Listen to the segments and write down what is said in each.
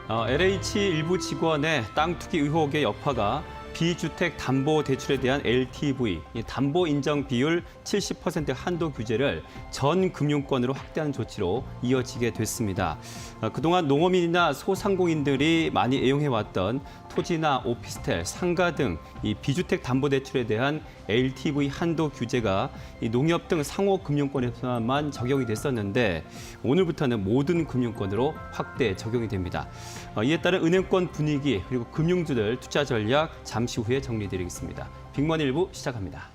LH 일부 직원의 땅 투기 의혹의 여파가 비주택 담보 대출에 대한 LTV, 담보 인정 비율 70% 한도 규제를 전 금융권으로 확대하는 조치로 이어지게 됐습니다. 그동안 농어민이나 소상공인들이 많이 애용해왔던 토지나 오피스텔, 상가 등 이 비주택 담보 대출에 대한 LTV 한도 규제가 이 농협 등 상호 금융권에서만 적용이 됐었는데 오늘부터는 모든 금융권으로 확대 적용이 됩니다. 이에 따른 은행권 분위기 그리고 금융주들 투자 전략 잠시 후에 정리드리겠습니다. 빅머니 일부 시작합니다.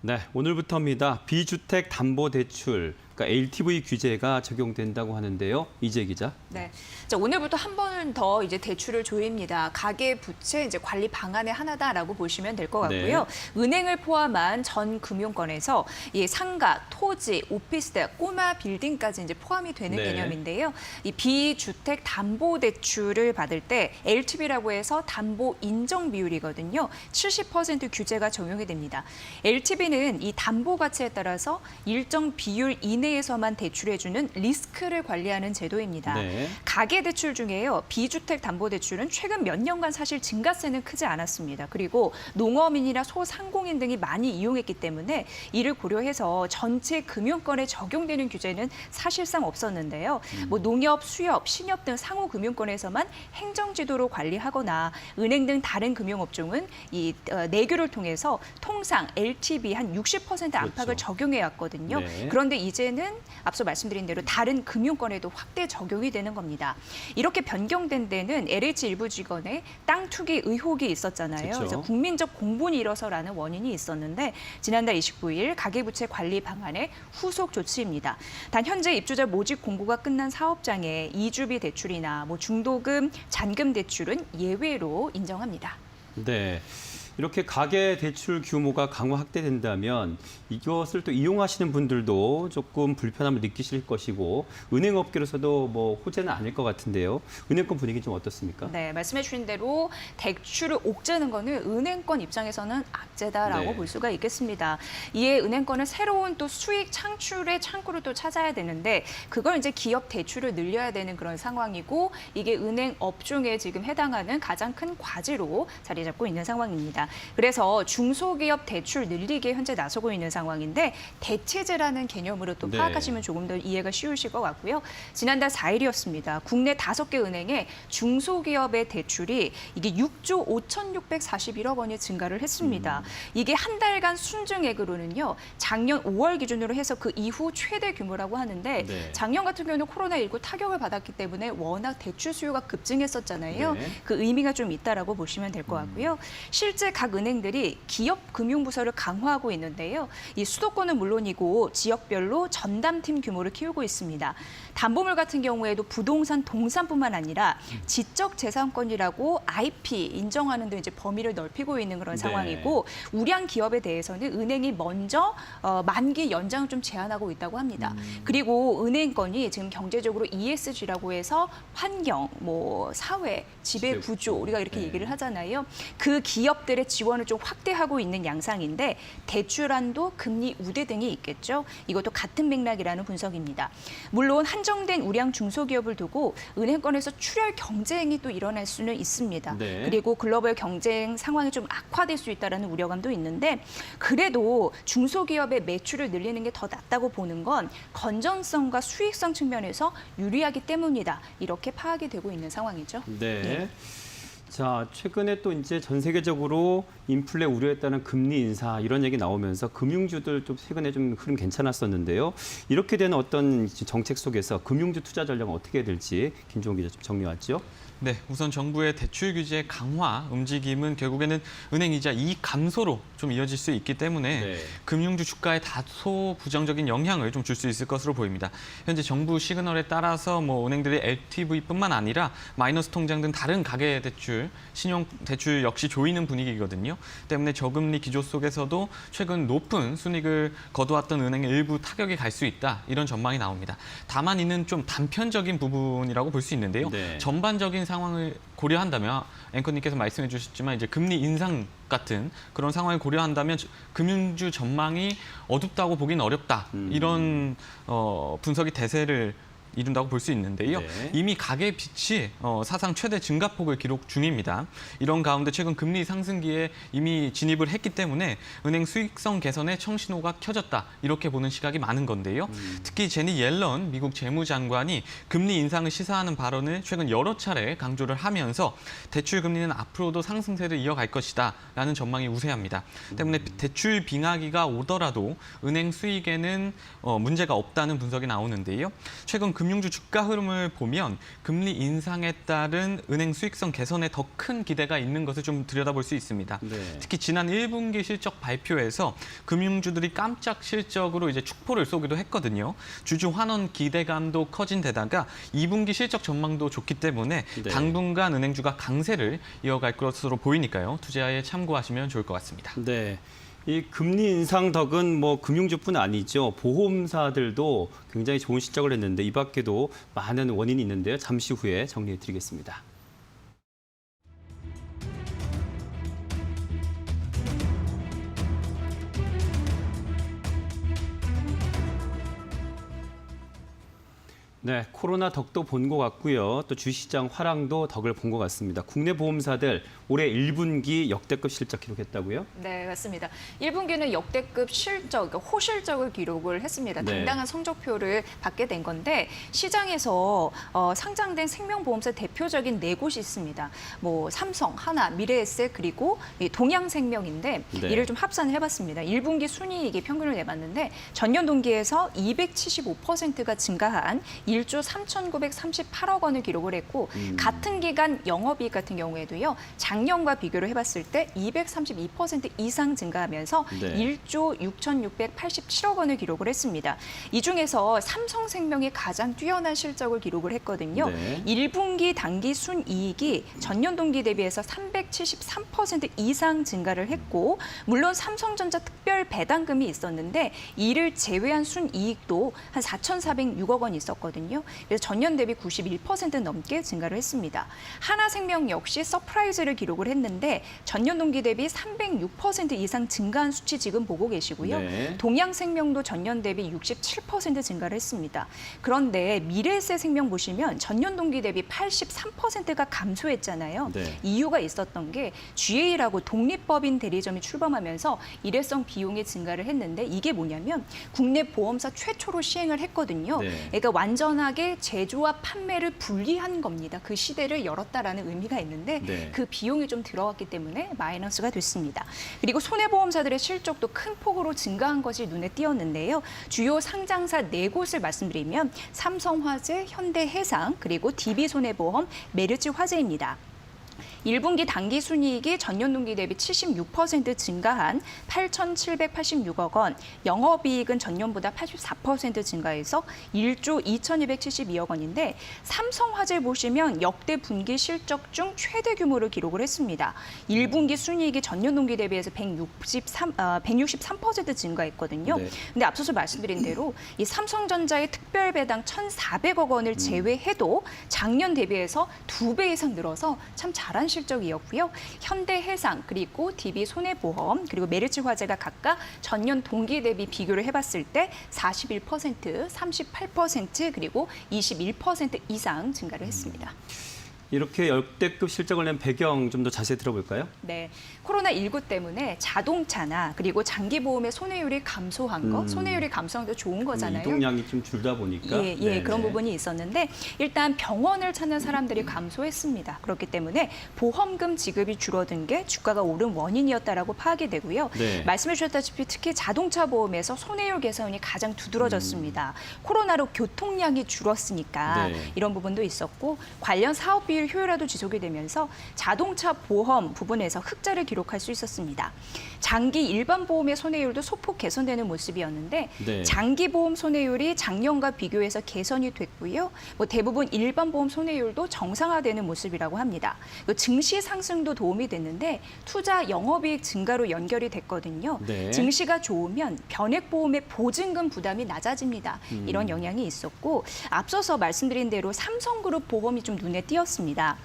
네, 오늘부터입니다. 비주택 담보 대출, 그러니까 LTV 규제가 적용된다고 하는데요. 이재 기자. 네, 자, 오늘부터 한 번 더 이제 대출을 조입니다. 가계 부채 이제 관리 방안의 하나다라고 보시면 될 것 같고요. 네. 은행을 포함한 전 금융권에서 이 상가, 토지, 오피스텔, 꼬마 빌딩까지 이제 포함이 되는 네. 개념인데요. 이 비주택 담보 대출을 받을 때 LTV라고 해서 담보 인정 비율이거든요. 70% 규제가 적용이 됩니다. LTV는 이 담보 가치에 따라서 일정 비율 이내에서만 대출해주는 리스크를 관리하는 제도입니다. 네. 가계 대출 중에요. 비주택 담보 대출은 최근 몇 년간 사실 증가세는 크지 않았습니다. 그리고 농어민이나 소상공인 등이 많이 이용했기 때문에 이를 고려해서 전체 금융권에 적용되는 규제는 사실상 없었는데요. 뭐 농협, 수협, 신협 등 상호 금융권에서만 행정지도로 관리하거나 은행 등 다른 금융업종은 이 내규를 통해서 통상 LTV 한 60% 안팎을 그렇죠. 적용해 왔거든요. 네. 그런데 이제는 앞서 말씀드린 대로 다른 금융권에도 확대 적용이 되는 겁니다. 이렇게 변경된 데는 LH 일부 직원의 땅 투기 의혹이 있었잖아요. 그렇죠. 그래서 국민적 공분이 일어서라는 원인이 있었는데 지난달 29일 가계부채 관리 방안의 후속 조치입니다. 단 현재 입주자 모집 공고가 끝난 사업장에 이주비 대출이나 뭐 중도금, 잔금 대출은 예외로 인정합니다. 네. 이렇게 가계 대출 규모가 강화 확대된다면 이것을 또 이용하시는 분들도 조금 불편함을 느끼실 것이고 은행업계로서도 뭐 호재는 아닐 것 같은데요. 은행권 분위기 좀 어떻습니까? 네, 말씀해 주신 대로 대출을 옥죄는 거는 은행권 입장에서는 악재다라고 네. 볼 수가 있겠습니다. 이에 은행권은 새로운 또 수익 창출의 창구를 또 찾아야 되는데 그걸 이제 기업 대출을 늘려야 되는 그런 상황이고 이게 은행 업종에 지금 해당하는 가장 큰 과제로 자리 잡고 있는 상황입니다. 그래서 중소기업 대출 늘리기에 현재 나서고 있는 상황인데 대체제라는 개념으로 또 파악하시면 조금 더 이해가 쉬우실 것 같고요. 지난달 4일이었습니다. 국내 5개 은행의 중소기업의 대출이 이게 6조 5,641억 원이 증가를 했습니다. 이게 한 달간 순증액으로는요. 작년 5월 기준으로 해서 그 이후 최대 규모라고 하는데 네. 작년 같은 경우는 코로나19 타격을 받았기 때문에 워낙 대출 수요가 급증했었잖아요. 네. 그 의미가 좀 있다라고 보시면 될 것 같고요. 실제 각 은행들이 기업 금융부서를 강화하고 있는데요. 이 수도권은 물론이고 지역별로 전담팀 규모를 키우고 있습니다. 담보물 같은 경우에도 부동산, 동산뿐만 아니라 지적재산권이라고 IP 인정하는 등 이제 범위를 넓히고 있는 그런 네. 상황이고 우량 기업에 대해서는 은행이 먼저 만기 연장을 좀 제한하고 있다고 합니다. 그리고 은행권이 지금 경제적으로 ESG라고 해서 환경, 뭐 사회, 지배 구조 우리가 이렇게 네. 얘기를 하잖아요. 그 기업들의 지원을 좀 확대하고 있는 양상인데 대출 한도, 금리 우대 등이 있겠죠. 이것도 같은 맥락이라는 분석입니다. 물론 한정된 우량 중소기업을 두고 은행권에서 출혈 경쟁이 또 일어날 수는 있습니다. 네. 그리고 글로벌 경쟁 상황이 좀 악화될 수 있다는 우려감도 있는데 그래도 중소기업의 매출을 늘리는 게 더 낫다고 보는 건 건전성과 수익성 측면에서 유리하기 때문이다. 이렇게 파악이 되고 있는 상황이죠. 네. 네. 자, 최근에 또 이제 전 세계적으로 인플레 우려에 따른 금리 인사 이런 얘기 나오면서 금융주들 좀 최근에 좀 흐름 괜찮았었는데요. 이렇게 되는 어떤 정책 속에서 금융주 투자 전략은 어떻게 해야 될지 김종훈 기자 좀 정리 왔죠. 네, 우선 정부의 대출 규제 강화 움직임은 결국에는 은행 이자 이익 감소로 좀 이어질 수 있기 때문에 네. 금융주 주가에 다소 부정적인 영향을 좀 줄 수 있을 것으로 보입니다. 현재 정부 시그널에 따라서 뭐 은행들의 LTV뿐만 아니라 마이너스 통장 등 다른 가계 대출 신용 대출 역시 조이는 분위기거든요. 때문에 저금리 기조 속에서도 최근 높은 순이익을 거두었던 은행에 일부 타격이 갈 수 있다. 이런 전망이 나옵니다. 다만 이는 좀 단편적인 부분이라고 볼 수 있는데요. 네. 전반적인 상황을 고려한다면 앵커님께서 말씀해 주셨지만 이제 금리 인상 같은 그런 상황을 고려한다면 금융주 전망이 어둡다고 보기는 어렵다. 이런 분석이 대세를 이룬다고 볼 수 있는데요. 네. 이미 가계 빚이 사상 최대 증가폭을 기록 중입니다. 이런 가운데 최근 금리 상승기에 이미 진입을 했기 때문에 은행 수익성 개선에 청신호가 켜졌다. 이렇게 보는 시각이 많은 건데요. 특히 제니 옐런 미국 재무장관이 금리 인상을 시사하는 발언을 최근 여러 차례 강조를 하면서 대출 금리는 앞으로도 상승세를 이어갈 것이다. 라는 전망이 우세합니다. 때문에 대출 빙하기가 오더라도 은행 수익에는 문제가 없다는 분석이 나오는데요. 최근 금융주 주가 흐름을 보면 금리 인상에 따른 은행 수익성 개선에 더 큰 기대가 있는 것을 좀 들여다볼 수 있습니다. 네. 특히 지난 1분기 실적 발표에서 금융주들이 깜짝 실적으로 이제 축포를 쏘기도 했거든요. 주주 환원 기대감도 커진 데다가 2분기 실적 전망도 좋기 때문에 네. 당분간 은행주가 강세를 이어갈 것으로 보이니까요. 투자에 참고하시면 좋을 것 같습니다. 네. 이 금리 인상 덕은 뭐 금융주뿐 아니죠. 보험사들도 굉장히 좋은 실적을 했는데 이 밖에도 많은 원인이 있는데요. 잠시 후에 정리해 드리겠습니다. 네, 코로나 덕도 본 것 같고요. 또 주시장 화랑도 덕을 본 것 같습니다. 국내 보험사들 올해 1분기 역대급 실적 기록했다고요? 네, 맞습니다. 1분기는 역대급 실적, 호실적을 기록을 했습니다. 네. 당당한 성적표를 받게 된 건데 시장에서 상장된 생명보험사 대표적인 네 곳이 있습니다. 뭐 삼성, 하나, 미래에셋 그리고 이 동양생명인데 네. 이를 좀 합산을 해봤습니다. 1분기 순이익이 평균을 내봤는데 전년 동기에서 275%가 증가한 1조 3,938억 원을 기록을 했고 같은 기간 영업이익 같은 경우에도요. 작년과 비교를 해봤을 때 232% 이상 증가하면서 네. 1조 6,687억 원을 기록을 했습니다. 이 중에서 삼성생명이 가장 뛰어난 실적을 기록을 했거든요. 네. 1분기 당기 순이익이 전년 동기 대비해서 373% 이상 증가를 했고 물론 삼성전자 특별 배당금이 있었는데 이를 제외한 순이익도 한 4,406억 원 있었거든요. 그래서 전년 대비 91% 넘게 증가를 했습니다. 하나생명 역시 서프라이즈를 기록을 했는데 전년 동기 대비 306% 이상 증가한 수치 지금 보고 계시고요. 네. 동양생명도 전년 대비 67% 증가를 했습니다. 그런데 미래에셋 생명 보시면 전년 동기 대비 83%가 감소했잖아요. 네. 이유가 있었던 게 GA라고 독립법인 대리점이 출범하면서 일회성 비용이 증가를 했는데 이게 뭐냐면 국내 보험사 최초로 시행을 했거든요. 네. 그러니까 완전하게 제조와 판매를 분리한 겁니다. 그 시대를 열었다라는 의미가 있는데 네. 그 비용이 좀 들어갔기 때문에 마이너스가 됐습니다. 그리고 손해보험사들의 실적도 큰 폭으로 증가한 것이 눈에 띄었는데요. 주요 상장사 네 곳을 말씀드리면 삼성화재, 현대해상, 그리고 DB손해보험, 메르츠화재입니다. 1분기 당기 순이익이 전년 동기 대비 76% 증가한 8,786억 원, 영업이익은 전년보다 84% 증가해서 1조 2,272억 원인데 삼성화재 보시면 역대 분기 실적 중 최대 규모를 기록을 했습니다. 1분기 순이익이 전년 동기 대비해서 163% 증가했거든요. 네. 근데 앞서서 말씀드린 대로 이 삼성전자의 특별 배당 1,400억 원을 제외해도 작년 대비해서 2배 이상 늘어서 참 잘한 실적이었고요. 현대해상 그리고 DB손해보험 그리고 메르츠화재가 각각 전년 동기 대비 비교를 해봤을 때 41%, 38% 그리고 21% 이상 증가를 했습니다. 이렇게 역대급 실적을 낸 배경 좀 더 자세히 들어볼까요? 네, 코로나19 때문에 자동차나 그리고 장기보험의 손해율이 감소한 거, 손해율이 감소한 게 좋은 거잖아요. 이동량이 좀 줄다 보니까. 예, 네네. 그런 부분이 있었는데 일단 병원을 찾는 사람들이 감소했습니다. 그렇기 때문에 보험금 지급이 줄어든 게 주가가 오른 원인이었다라고 파악이 되고요. 네. 말씀해 주셨다시피 특히 자동차 보험에서 손해율 개선이 가장 두드러졌습니다. 코로나로 교통량이 줄었으니까 네. 이런 부분도 있었고 관련 사업 비율 오히려 효율화도 지속이 되면서 자동차 보험 부분에서 흑자를 기록할 수 있었습니다. 장기 일반 보험의 손해율도 소폭 개선되는 모습이었는데 네. 장기 보험 손해율이 작년과 비교해서 개선이 됐고요. 대부분 일반 보험 손해율도 정상화되는 모습이라고 합니다. 증시 상승도 도움이 됐는데 투자 영업이익 증가로 연결이 됐거든요. 네. 증시가 좋으면 변액보험의 보증금 부담이 낮아집니다. 이런 영향이 있었고 앞서서 말씀드린 대로 삼성그룹 보험이 좀 눈에 띄었습니다.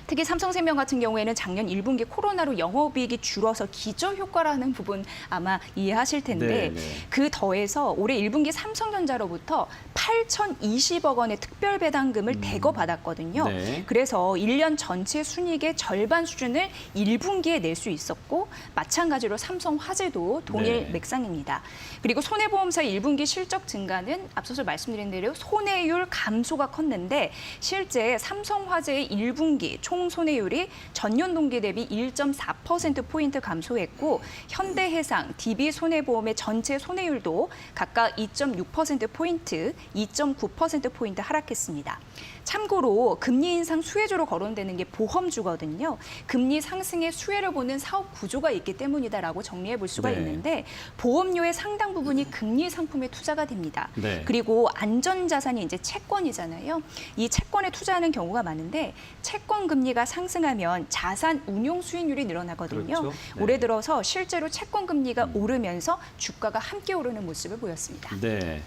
특히 삼성생명 같은 경우에는 작년 1분기 코로나로 영업이익이 줄어서 기저효과라는 부분 아마 이해하실 텐데 네. 그 더해서 올해 1분기 삼성전자로부터 8,020억 원의 특별배당금을 대거 받았거든요. 네. 그래서 1년 전체 순이익의 절반 수준을 1분기에 낼 수 있었고 마찬가지로 삼성화재도 동일 네. 맥상입니다. 그리고 손해보험사 1분기 실적 증가는 앞서서 말씀드린 대로 손해율 감소가 컸는데 실제 삼성화재의 1분기 총 손해율이 전년 동기 대비 1.4%포인트 감소했고 현대해상, DB손해보험의 전체 손해율도 각각 2.6%포인트, 2.9%포인트 하락했습니다. 참고로 금리 인상 수혜주로 거론되는 게 보험주거든요. 금리 상승의 수혜를 보는 사업 구조가 있기 때문이다라고 정리해 볼 수가 네. 있는데 보험료의 상당 부분이 금리 상품에 투자가 됩니다. 네. 그리고 안전자산이 이제 채권이잖아요. 이 채권에 투자하는 경우가 많은데 채권 금리가 상승하면 자산 운용 수익률이 늘어나거든요. 그렇죠. 네. 올해 들어서 실제로 채권 금리가 오르면서 주가가 함께 오르는 모습을 보였습니다. 네.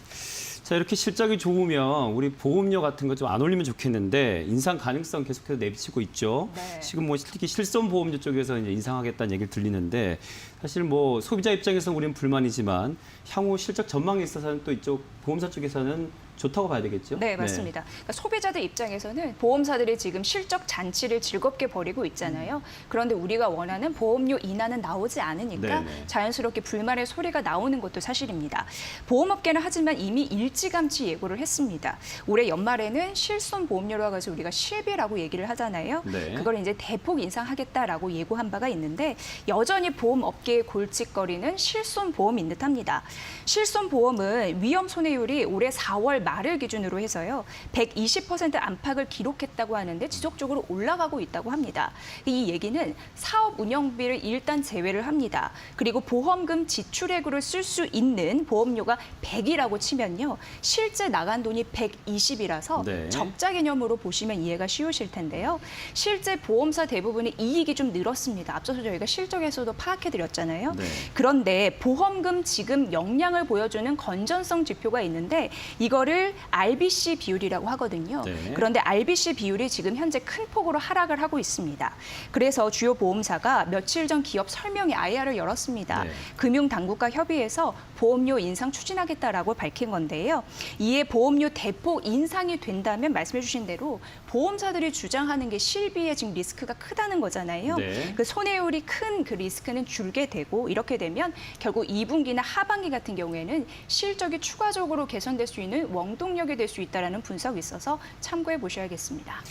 자, 이렇게 실적이 좋으면 우리 보험료 같은 거 좀 안 올리면 좋겠는데 인상 가능성 계속해서 내비치고 있죠. 네. 지금 뭐 특히 실손 보험료 쪽에서 이제 인상하겠다는 얘기를 들리는데 사실 뭐 소비자 입장에서 우리는 불만이지만 향후 실적 전망에 있어서는 또 이쪽 보험사 쪽에서는 좋다고 봐야 되겠죠? 네, 맞습니다. 그러니까 소비자들 입장에서는 보험사들이 지금 실적 잔치를 즐겁게 벌이고 있잖아요. 그런데 우리가 원하는 보험료 인하는 나오지 않으니까 네네. 자연스럽게 불만의 소리가 나오는 것도 사실입니다. 보험업계는 하지만 이미 일찌감치 예고를 했습니다. 올해 연말에는 실손 보험료로 가지고 우리가 실비라고 얘기를 하잖아요. 네. 그걸 이제 대폭 인상하겠다라고 예고한 바가 있는데 여전히 보험업계의 골칫거리는 실손 보험인 듯합니다. 실손 보험은 위험 손해율이 올해 4월 말을 기준으로 해서요. 120% 안팎을 기록했다고 하는데 지속적으로 올라가고 있다고 합니다. 이 얘기는 사업 운영비를 일단 제외를 합니다. 그리고 보험금 지출액으로 쓸 수 있는 보험료가 100이라고 치면요. 실제 나간 돈이 120이라서 네. 적자 개념으로 보시면 이해가 쉬우실 텐데요. 실제 보험사 대부분의 이익이 좀 늘었습니다. 앞서서 저희가 실적에서도 파악해드렸잖아요. 네. 그런데 보험금 지급 역량을 보여주는 건전성 지표가 있는데 이거를 RBC 비율이라고 하거든요. 네. 그런데 RBC 비율이 지금 현재 큰 폭으로 하락을 하고 있습니다. 그래서 주요 보험사가 며칠 전 기업 설명회 IR을 열었습니다. 네. 금융당국과 협의해서 보험료 인상 추진하겠다라고 밝힌 건데요. 이에 보험료 대폭 인상이 된다면 말씀해 주신 대로 보험사들이 주장하는 게 실비의 지금 리스크가 크다는 거잖아요. 네. 그 손해율이 큰 그 리스크는 줄게 되고 이렇게 되면 결국 2분기나 하반기 같은 경우에는 실적이 추가적으로 개선될 수 있는 원동력이 될 수 있다는 분석이 있어서 참고해 보셔야겠습니다.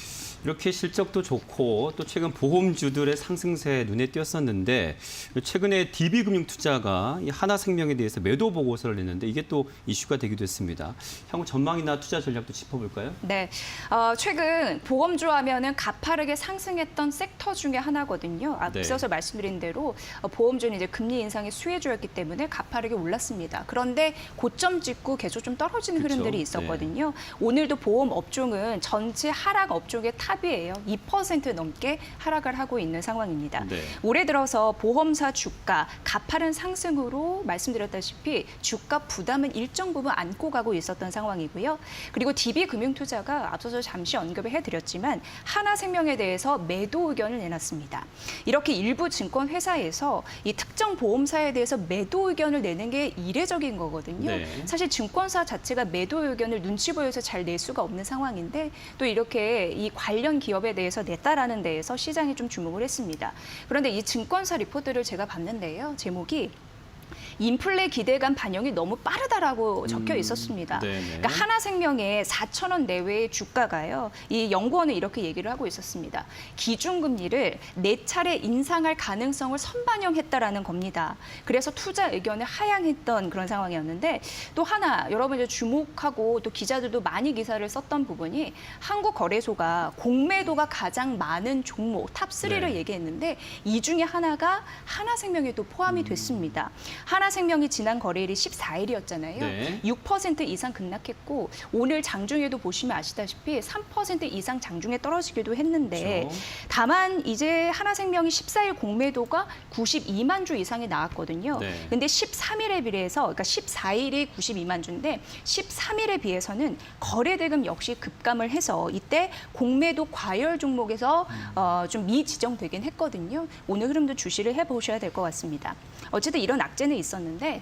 이렇게 실적도 좋고 또 최근 보험주들의 상승세 눈에 띄었었는데 최근에 DB금융투자가 이 하나생명에 대해서 매도 보고서를 냈는데 이게 또 이슈가 되기도 했습니다. 향후 전망이나 투자 전략도 짚어볼까요? 네, 최근 보험주 하면은 가파르게 상승했던 섹터 중에 하나거든요. 앞서서 말씀드린 대로 보험주는 이제 금리 인상의 수혜주였기 때문에 가파르게 올랐습니다. 그런데 고점 찍고 계속 좀 떨어지는 그쵸? 흐름들이 있었거든요. 오늘도 보험 업종은 전체 하락 업종의 탑이에요. 2% 넘게 하락을 하고 있는 상황입니다. 네. 올해 들어서 보험사 주가 가파른 상승으로 말씀드렸다시피 주가 부담은 일정 부분 안고 가고 있었던 상황이고요. 그리고 DB금융투자가 앞서서 잠시 언급을 해드렸지만 하나생명에 대해서 매도 의견을 내놨습니다. 이렇게 일부 증권회사에서 이 특정 보험사에 대해서 매도 의견을 내는 게 이례적인 거거든요. 네. 사실 증권사 자체가 매도 의견을 눈치 보여서 잘 낼 수가 없는 상황인데 또 이렇게 이 관련 기업에 대해서 냈다라는 데에서 시장이 좀 주목을 했습니다. 그런데 이 증권사 리포트를 제가 봤는데요. 제목이 인플레 기대감 반영이 너무 빠르다라고 적혀 있었습니다. 네네. 그러니까 하나생명의 4,000원 내외의 주가가요. 이 연구원은 이렇게 얘기를 하고 있었습니다. 기준금리를 4차례 인상할 가능성을 선반영했다라는 겁니다. 그래서 투자 의견을 하향했던 그런 상황이었는데 또 하나 여러분 이제 주목하고 또 기자들도 많이 기사를 썼던 부분이 한국거래소가 공매도가 가장 많은 종목 탑3를 네. 얘기했는데 이 중에 하나가 하나생명에도 포함이 됐습니다. 하나생명이 지난 거래일이 14일이었잖아요. 네. 6% 이상 급락했고 오늘 장중에도 보시면 아시다시피 3% 이상 장중에 떨어지기도 했는데 그렇죠. 다만 이제 하나생명이 14일 공매도가 92만 주 이상이 나왔거든요. 네. 근데 13일에 비해서 그러니까 14일이 92만 주인데 13일에 비해서는 거래 대금 역시 급감을 해서 이때 공매도 과열 종목에서 좀 미지정되긴 했거든요. 오늘 흐름도 주시를 해보셔야 될 것 같습니다. 어쨌든 이런 악재는 있었는데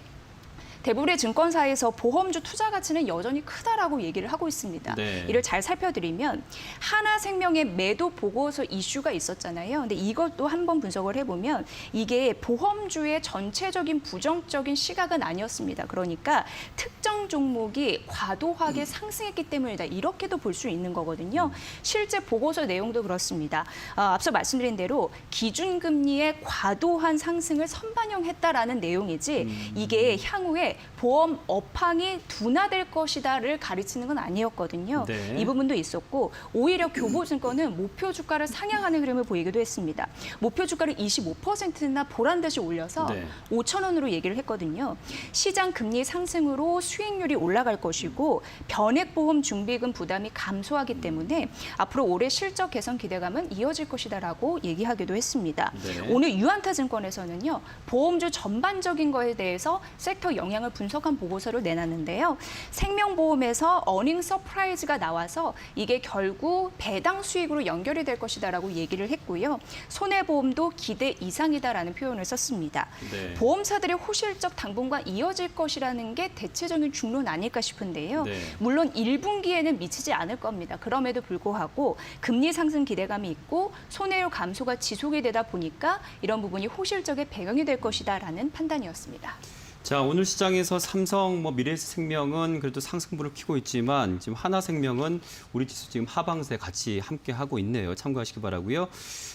대부분의 증권사에서 보험주 투자 가치는 여전히 크다라고 얘기를 하고 있습니다. 네. 이를 잘 살펴드리면 하나생명의 매도 보고서 이슈가 있었잖아요. 근데 이것도 한번 분석을 해보면 이게 보험주의 전체적인 부정적인 시각은 아니었습니다. 그러니까 특정 종목이 과도하게 상승했기 때문이다. 이렇게도 볼 수 있는 거거든요. 실제 보고서 내용도 그렇습니다. 앞서 말씀드린 대로 기준금리의 과도한 상승을 선반영했다라는 내용이지 이게 향후에 보험 업황이 둔화될 것이다를 가르치는 건 아니었거든요. 네. 이 부분도 있었고 오히려 교보증권은 목표 주가를 상향하는 흐름을 보이기도 했습니다. 목표 주가를 25%나 보란 듯이 올려서 네. 5천 원으로 얘기를 했거든요. 시장 금리 상승으로 수익률이 올라갈 것이고 변액보험 중비금 부담이 감소하기 때문에 앞으로 올해 실적 개선 기대감은 이어질 것이다라고 얘기하기도 했습니다. 네. 오늘 유한타증권에서는요. 보험주 전반적인 거에 대해서 섹터 영향을 분석한 보고서를 내놨는데요. 생명보험에서 어닝 서프라이즈가 나와서 이게 결국 배당 수익으로 연결이 될 것이다라고 얘기를 했고요. 손해보험도 기대 이상이다라는 표현을 썼습니다. 네. 보험사들의 호실적 당분간 이어질 것이라는 게 대체적인 중론 아닐까 싶은데요. 네. 물론 1분기에는 미치지 않을 겁니다. 그럼에도 불구하고 금리 상승 기대감이 있고 손해율 감소가 지속이 되다 보니까 이런 부분이 호실적의 배경이 될 것이다라는 판단이었습니다. 자, 오늘 시장에서 삼성, 미래생명은 그래도 상승분을 켜고 있지만 지금 하나생명은 우리 지수 지금 하방세 같이 함께 하고 있네요. 참고하시기 바라고요.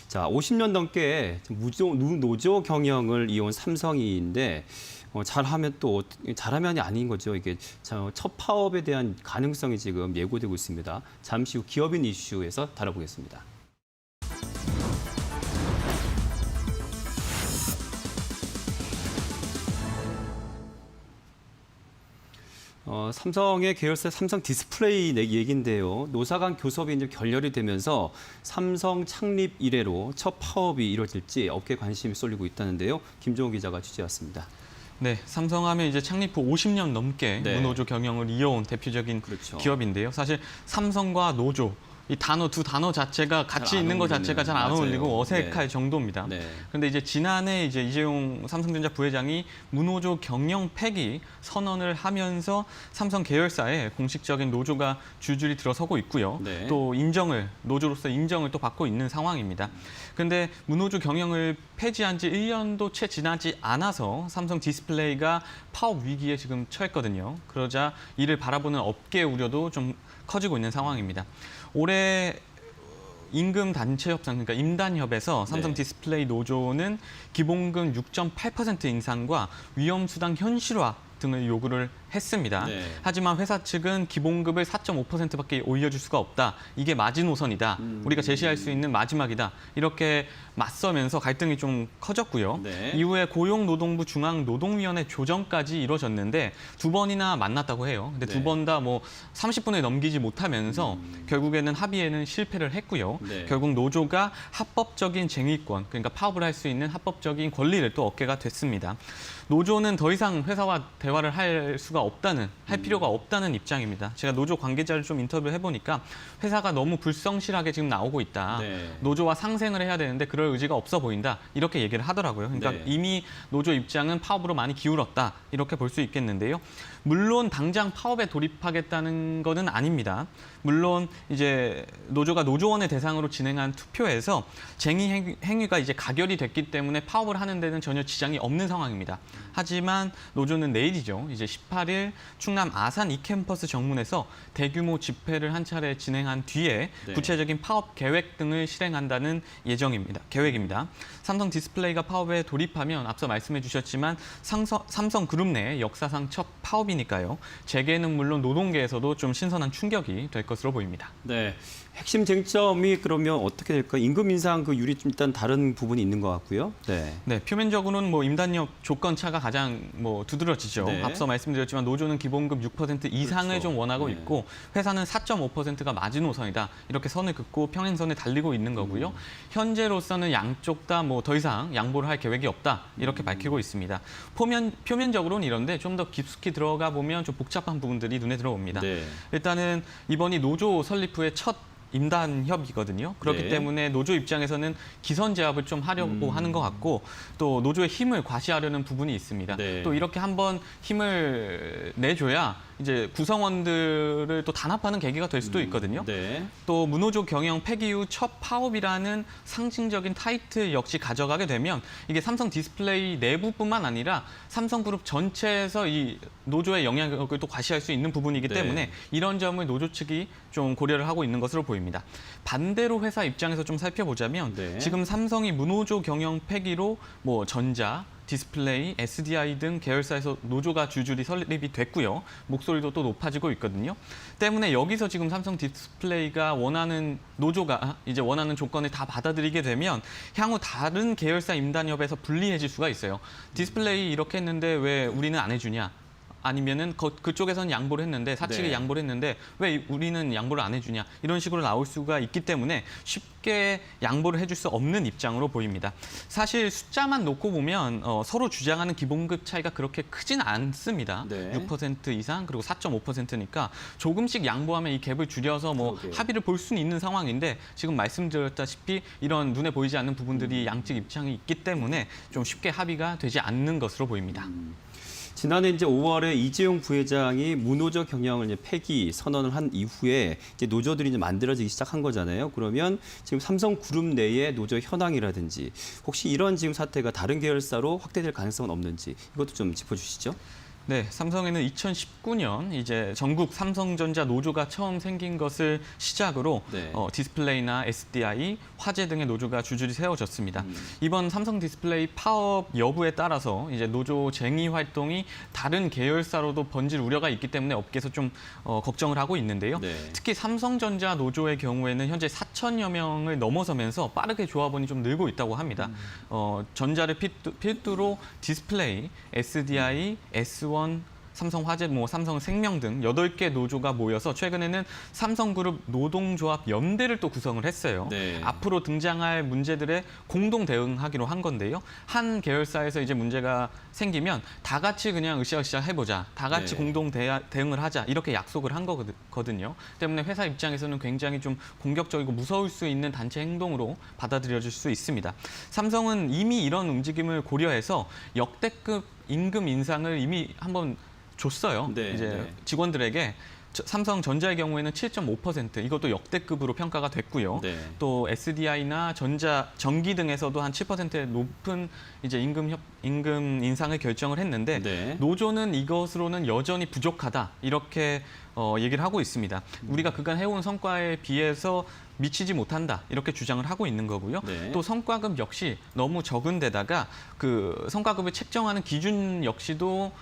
자, 50년 넘게 노조 경영을 이어온 삼성인데 잘하면 또 잘하면이 아닌 거죠. 이게 첫 파업에 대한 가능성이 지금 예고되고 있습니다. 잠시 후 기업인 이슈에서 다뤄보겠습니다. 삼성의 계열사 삼성 디스플레이 얘기인데요. 노사 간 교섭이 이제 결렬이 되면서 삼성 창립 이래로 첫 파업이 이뤄질지 업계 관심이 쏠리고 있다는데요. 김종호 기자가 취재했습니다. 네, 삼성하면 이제 창립 후 50년 넘게 네. 무노조 경영을 이어온 대표적인 그렇죠. 기업인데요. 사실 삼성과 노조 이 두 단어 자체가 같이 잘안 있는 것 어울리는, 자체가 잘 안 맞아요. 어울리고 어색할 네. 정도입니다. 네. 그런데 이제 지난해 이재용 삼성전자 부회장이 무노조 경영 폐기 선언을 하면서 삼성 계열사에 공식적인 노조가 줄줄이 들어서고 있고요. 네. 또 노조로서 인정을 또 받고 있는 상황입니다. 그런데 무노조 경영을 폐지한 지 1년도 채 지나지 않아서 삼성 디스플레이가 파업 위기에 지금 처했거든요. 그러자 이를 바라보는 업계 우려도 좀 커지고 있는 상황입니다. 올해 임금 단체 협상, 그러니까 임단협에서 삼성 네. 디스플레이 노조는 기본금 6.8% 인상과 위험수당 현실화 등을 요구를 했습니다. 네. 하지만 회사 측은 기본급을 4.5%밖에 올려줄 수가 없다. 이게 마지노선이다. 우리가 제시할 수 있는 마지막이다. 이렇게 맞서면서 갈등이 좀 커졌고요. 네. 이후에 고용노동부 중앙노동위원회 조정까지 이뤄졌는데 두 번이나 만났다고 해요. 근데 네. 두 번 다 30분을 넘기지 못하면서 결국에는 합의에는 실패를 했고요. 네. 결국 노조가 합법적인 쟁의권, 그러니까 파업을 할 수 있는 합법적인 권리를 또 얻게가 됐습니다. 노조는 더 이상 회사와 대화 대화를 할 수가 없다는, 할 필요가 없다는 입장입니다. 제가 노조 관계자를 좀 인터뷰를 해보니까 회사가 너무 불성실하게 지금 나오고 있다. 네. 노조와 상생을 해야 되는데 그럴 의지가 없어 보인다. 이렇게 얘기를 하더라고요. 그러니까 네. 이미 노조 입장은 파업으로 많이 기울었다. 이렇게 볼 수 있겠는데요. 물론 당장 파업에 돌입하겠다는 것은 아닙니다. 물론 이제 노조가 노조원의 대상으로 진행한 투표에서 쟁의 행위가 이제 가결이 됐기 때문에 파업을 하는 데는 전혀 지장이 없는 상황입니다. 하지만 노조는 내일이죠. 이제 18일 충남 아산 이캠퍼스 정문에서 대규모 집회를 한 차례 진행한 뒤에 네. 구체적인 파업 계획 등을 실행한다는 계획입니다. 삼성 디스플레이가 파업에 돌입하면 앞서 말씀해 주셨지만 삼성그룹 내 역사상 첫 파업이니까요. 재계는 물론 노동계에서도 좀 신선한 충격이 될 것으로 보입니다. 네. 핵심 쟁점이 그러면 어떻게 될까요? 임금 인상 그 유리 좀 일단 다른 부분이 있는 것 같고요. 네. 네, 표면적으로는 뭐 임단협 조건차가 가장 뭐 두드러지죠. 네. 앞서 말씀드렸지만 노조는 기본급 6% 이상을 그렇죠. 좀 원하고 네. 있고 회사는 4.5%가 마지노선이다. 이렇게 선을 긋고 평행선에 달리고 있는 거고요. 현재로서는 양쪽 다 뭐 더 이상 양보를 할 계획이 없다. 이렇게 밝히고 있습니다. 표면적으로는 이런데 좀 더 깊숙이 들어가 보면 좀 복잡한 부분들이 눈에 들어옵니다. 네. 일단은 이번이 노조 설립 후에 첫 임단협이거든요. 그렇기 네. 때문에 노조 입장에서는 기선 제압을 좀 하려고 하는 것 같고 또 노조의 힘을 과시하려는 부분이 있습니다. 네. 또 이렇게 한번 힘을 내줘야 이제 구성원들을 또 단합하는 계기가 될 수도 있거든요. 네. 또 무노조 경영 폐기 후 첫 파업이라는 상징적인 타이틀 역시 가져가게 되면 이게 삼성 디스플레이 내부뿐만 아니라 삼성그룹 전체에서 이 노조의 영향력을 또 과시할 수 있는 부분이기 네. 때문에 이런 점을 노조 측이 좀 고려를 하고 있는 것으로 보입니다. 반대로 회사 입장에서 좀 살펴보자면 네. 지금 삼성이 무노조 경영 폐기로 뭐 전자, 디스플레이, SDI 등 계열사에서 노조가 줄줄이 설립이 됐고요. 목소리도 또 높아지고 있거든요. 때문에 여기서 지금 삼성 디스플레이가 원하는 노조가 이제 원하는 조건을 다 받아들이게 되면 향후 다른 계열사 임단협에서 불리해질 수가 있어요. 디스플레이 이렇게 했는데 왜 우리는 안 해주냐? 아니면은 그쪽에서는 양보를 했는데 사측이 네. 양보를 했는데 왜 우리는 양보를 안 해주냐 이런 식으로 나올 수가 있기 때문에 쉽게 양보를 해줄 수 없는 입장으로 보입니다. 사실 숫자만 놓고 보면 서로 주장하는 기본급 차이가 그렇게 크진 않습니다. 네. 6% 이상 그리고 4.5%니까 조금씩 양보하면 이 갭을 줄여서 뭐 그러게요. 합의를 볼 수는 있는 상황인데 지금 말씀드렸다시피 이런 눈에 보이지 않는 부분들이 양측 입장이 있기 때문에 좀 쉽게 합의가 되지 않는 것으로 보입니다. 지난해 이제 5월에 이재용 부회장이 무노조 경영을 이제 폐기 선언을 한 이후에 이제 노조들이 이제 만들어지기 시작한 거잖아요. 그러면 지금 삼성그룹 내의 노조 현황이라든지 혹시 이런 지금 사태가 다른 계열사로 확대될 가능성은 없는지 이것도 좀 짚어주시죠. 네, 삼성에는 2019년 이제 전국 삼성전자 노조가 처음 생긴 것을 시작으로 네. 디스플레이나 SDI, 화재 등의 노조가 줄줄이 세워졌습니다. 이번 삼성 디스플레이 파업 여부에 따라서 이제 노조 쟁의 활동이 다른 계열사로도 번질 우려가 있기 때문에 업계에서 좀 걱정을 하고 있는데요. 네. 특히 삼성전자 노조의 경우에는 현재 4천여 명을 넘어서면서 빠르게 조합원이 좀 늘고 있다고 합니다. 전자를 필두로 디스플레이, SDI, S1, 삼성화재, 삼성생명 등 8개 노조가 모여서 최근에는 삼성그룹 노동조합 연대를 또 구성을 했어요. 네. 앞으로 등장할 문제들에 공동 대응하기로 한 건데요. 한 계열사에서 이제 문제가 생기면 다 같이 그냥 으쌰으쌰 해보자. 다 같이 네. 공동 대응을 하자. 이렇게 약속을 한 거거든요. 때문에 회사 입장에서는 굉장히 좀 공격적이고 무서울 수 있는 단체 행동으로 받아들여질 수 있습니다. 삼성은 이미 이런 움직임을 고려해서 역대급 임금 인상을 이미 한번 줬어요. 네, 이제 네. 직원들에게 삼성전자의 경우에는 7.5% 이것도 역대급으로 평가가 됐고요. 네. 또 SDI나 전기 등에서도 한 7%의 높은 이제 임금 인상을 결정을 했는데 네. 노조는 이것으로는 여전히 부족하다 이렇게 얘기를 하고 있습니다. 우리가 그간 해온 성과에 비해서 미치지 못한다 이렇게 주장을 하고 있는 거고요. 네. 또 성과급 역시 너무 적은 데다가 그 성과급을 책정하는 기준 역시도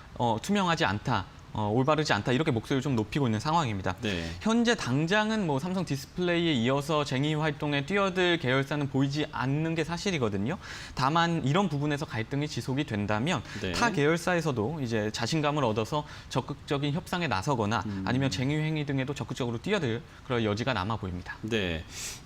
투명하지 않다. 올바르지 않다 이렇게 목소리를 좀 높이고 있는 상황입니다. 네. 현재 당장은 삼성 디스플레이에 이어서 쟁의 활동에 뛰어들 계열사는 보이지 않는 게 사실이거든요. 다만 이런 부분에서 갈등이 지속이 된다면 네. 타 계열사에서도 이제 자신감을 얻어서 적극적인 협상에 나서거나 아니면 쟁의 행위 등에도 적극적으로 뛰어들 그런 여지가 남아 보입니다. 네.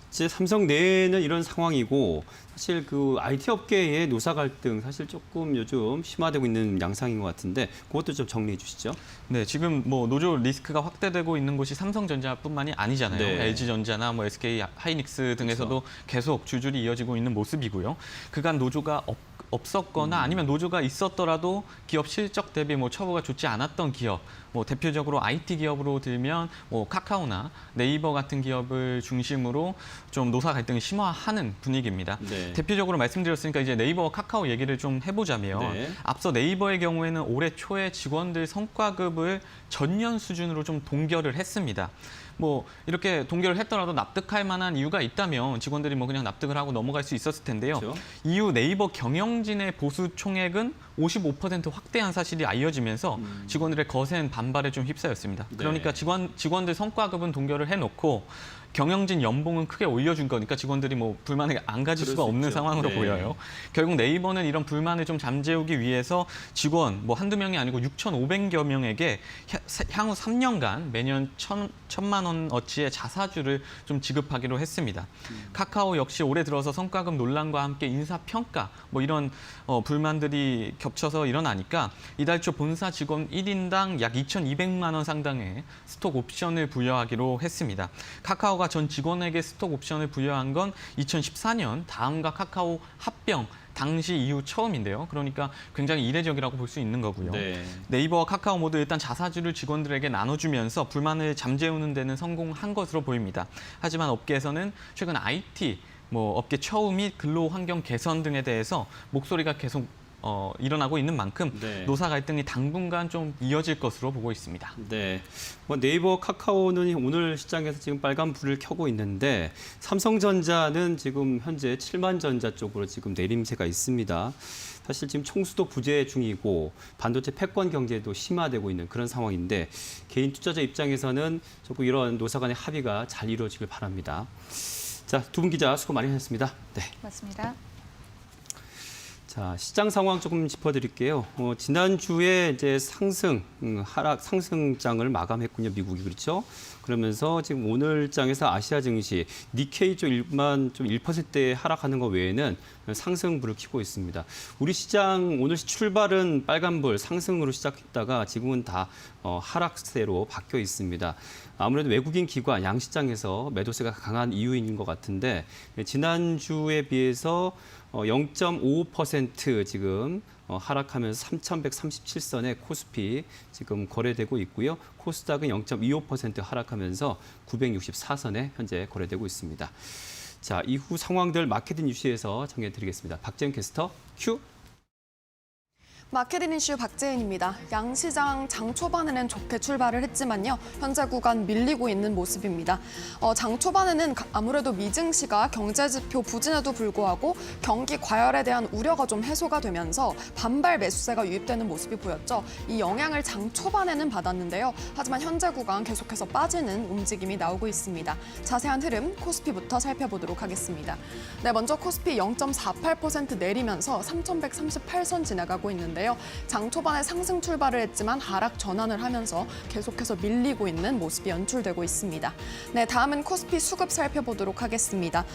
이제 삼성 내에는 이런 상황이고 사실 그 IT 업계의 노사 갈등 사실 조금 요즘 심화되고 있는 양상인 것 같은데 그것도 좀 정리해 주시죠. 네, 지금 뭐 노조 리스크가 확대되고 있는 곳이 삼성전자뿐만이 아니잖아요. 네. LG전자나 뭐 SK 하이닉스 등에서도 계속 줄줄이 이어지고 있는 모습이고요. 그간 노조가 없었거나 아니면 노조가 있었더라도 기업 실적 대비 뭐 처우가 좋지 않았던 기업, 뭐 대표적으로 IT 기업으로 들면 뭐 카카오나 네이버 같은 기업을 중심으로 좀 노사 갈등이 심화하는 분위기입니다. 네. 대표적으로 말씀드렸으니까 이제 네이버와 카카오 얘기를 좀 해보자면 네. 앞서 네이버의 경우에는 올해 초에 직원들 성과급을 전년 수준으로 좀 동결을 했습니다. 뭐 이렇게 동결을 했더라도 납득할 만한 이유가 있다면 직원들이 뭐 그냥 납득을 하고 넘어갈 수 있었을 텐데요. 그렇죠. 이후 네이버 경영진의 보수 총액은 55% 확대한 사실이 알려지면서 직원들의 거센 반발에 좀 휩싸였습니다. 그러니까 직원들 성과급은 동결을 해놓고 경영진 연봉은 크게 올려준 거니까 직원들이 뭐 불만을 안 가질 그럴 수가 수 없는 있죠. 상황으로 네. 보여요. 결국 네이버는 이런 불만을 좀 잠재우기 위해서 직원 뭐 한두 명이 아니고 6,500여 명에게 향후 3년간 매년 1,000만 원어치의 자사주를 좀 지급하기로 했습니다. 카카오 역시 올해 들어서 성과급 논란과 함께 인사평가 뭐 이런 불만들이 겹쳐서 일어나니까 이달 초 본사 직원 1인당 약 2,200만 원 상당의 스톡 옵션을 부여하기로 했습니다. 카카오가 전 직원에게 스톡 옵션을 부여한 건 2014년 다음과 카카오 합병 당시 이후 처음인데요. 그러니까 굉장히 이례적이라고 볼 수 있는 거고요. 네. 네이버와 카카오 모두 일단 자사주를 직원들에게 나눠주면서 불만을 잠재우는 데는 성공한 것으로 보입니다. 하지만 업계에서는 최근 IT, 뭐 업계 처우 및 근로 환경 개선 등에 대해서 목소리가 계속 일어나고 있는 만큼 네. 노사 갈등이 당분간 좀 이어질 것으로 보고 있습니다. 네, 뭐 네이버, 카카오는 오늘 시장에서 지금 빨간 불을 켜고 있는데 삼성전자는 지금 현재 7만 전자 쪽으로 지금 내림세가 있습니다. 사실 지금 총수도 부재 중이고 반도체 패권 경제도 심화되고 있는 그런 상황인데 개인 투자자 입장에서는 조금 이런 노사 간의 합의가 잘 이루어지길 바랍니다. 자, 두 분 기자 수고 많이 하셨습니다. 네. 맞습니다. 자, 시장 상황 조금 짚어드릴게요. 지난주에 이제 하락 상승장을 마감했군요, 미국이 그렇죠? 그러면서 지금 오늘 장에서 아시아 증시 니케이 쪽 1%대 하락하는 것 외에는 상승불을 켜고 있습니다. 우리 시장 오늘 출발은 빨간불 상승으로 시작했다가 지금은 다 하락세로 바뀌어 있습니다. 아무래도 외국인 기관 양시장에서 매도세가 강한 이유인 것 같은데 지난주에 비해서 0.55% 지금 하락하면서 3,137선에 코스피 지금 거래되고 있고요. 코스닥은 0.25% 하락하면서 964선에 현재 거래되고 있습니다. 자, 이후 상황들 마케팅 이슈에서 정리해드리겠습니다. 박재현 캐스터 큐. 마케팅 이슈 박재은입니다. 양시장 장 초반에는 좋게 출발을 했지만요. 현재 구간 밀리고 있는 모습입니다. 장 초반에는 아무래도 미증시가 경제지표 부진에도 불구하고 경기 과열에 대한 우려가 좀 해소가 되면서 반발 매수세가 유입되는 모습이 보였죠. 이 영향을 장 초반에는 받았는데요. 하지만 현재 구간 계속해서 빠지는 움직임이 나오고 있습니다. 자세한 흐름 코스피부터 살펴보도록 하겠습니다. 네, 먼저 코스피 0.48% 내리면서 3,138선 지나가고 있는데 장 초반에 상승 출발을 했지만 하락 전환을 하면서 계속해서 밀리고 있는 모습이 연출되고 있습니다. 네, 다음은 코스피 수급 살펴보도록 하겠습니다.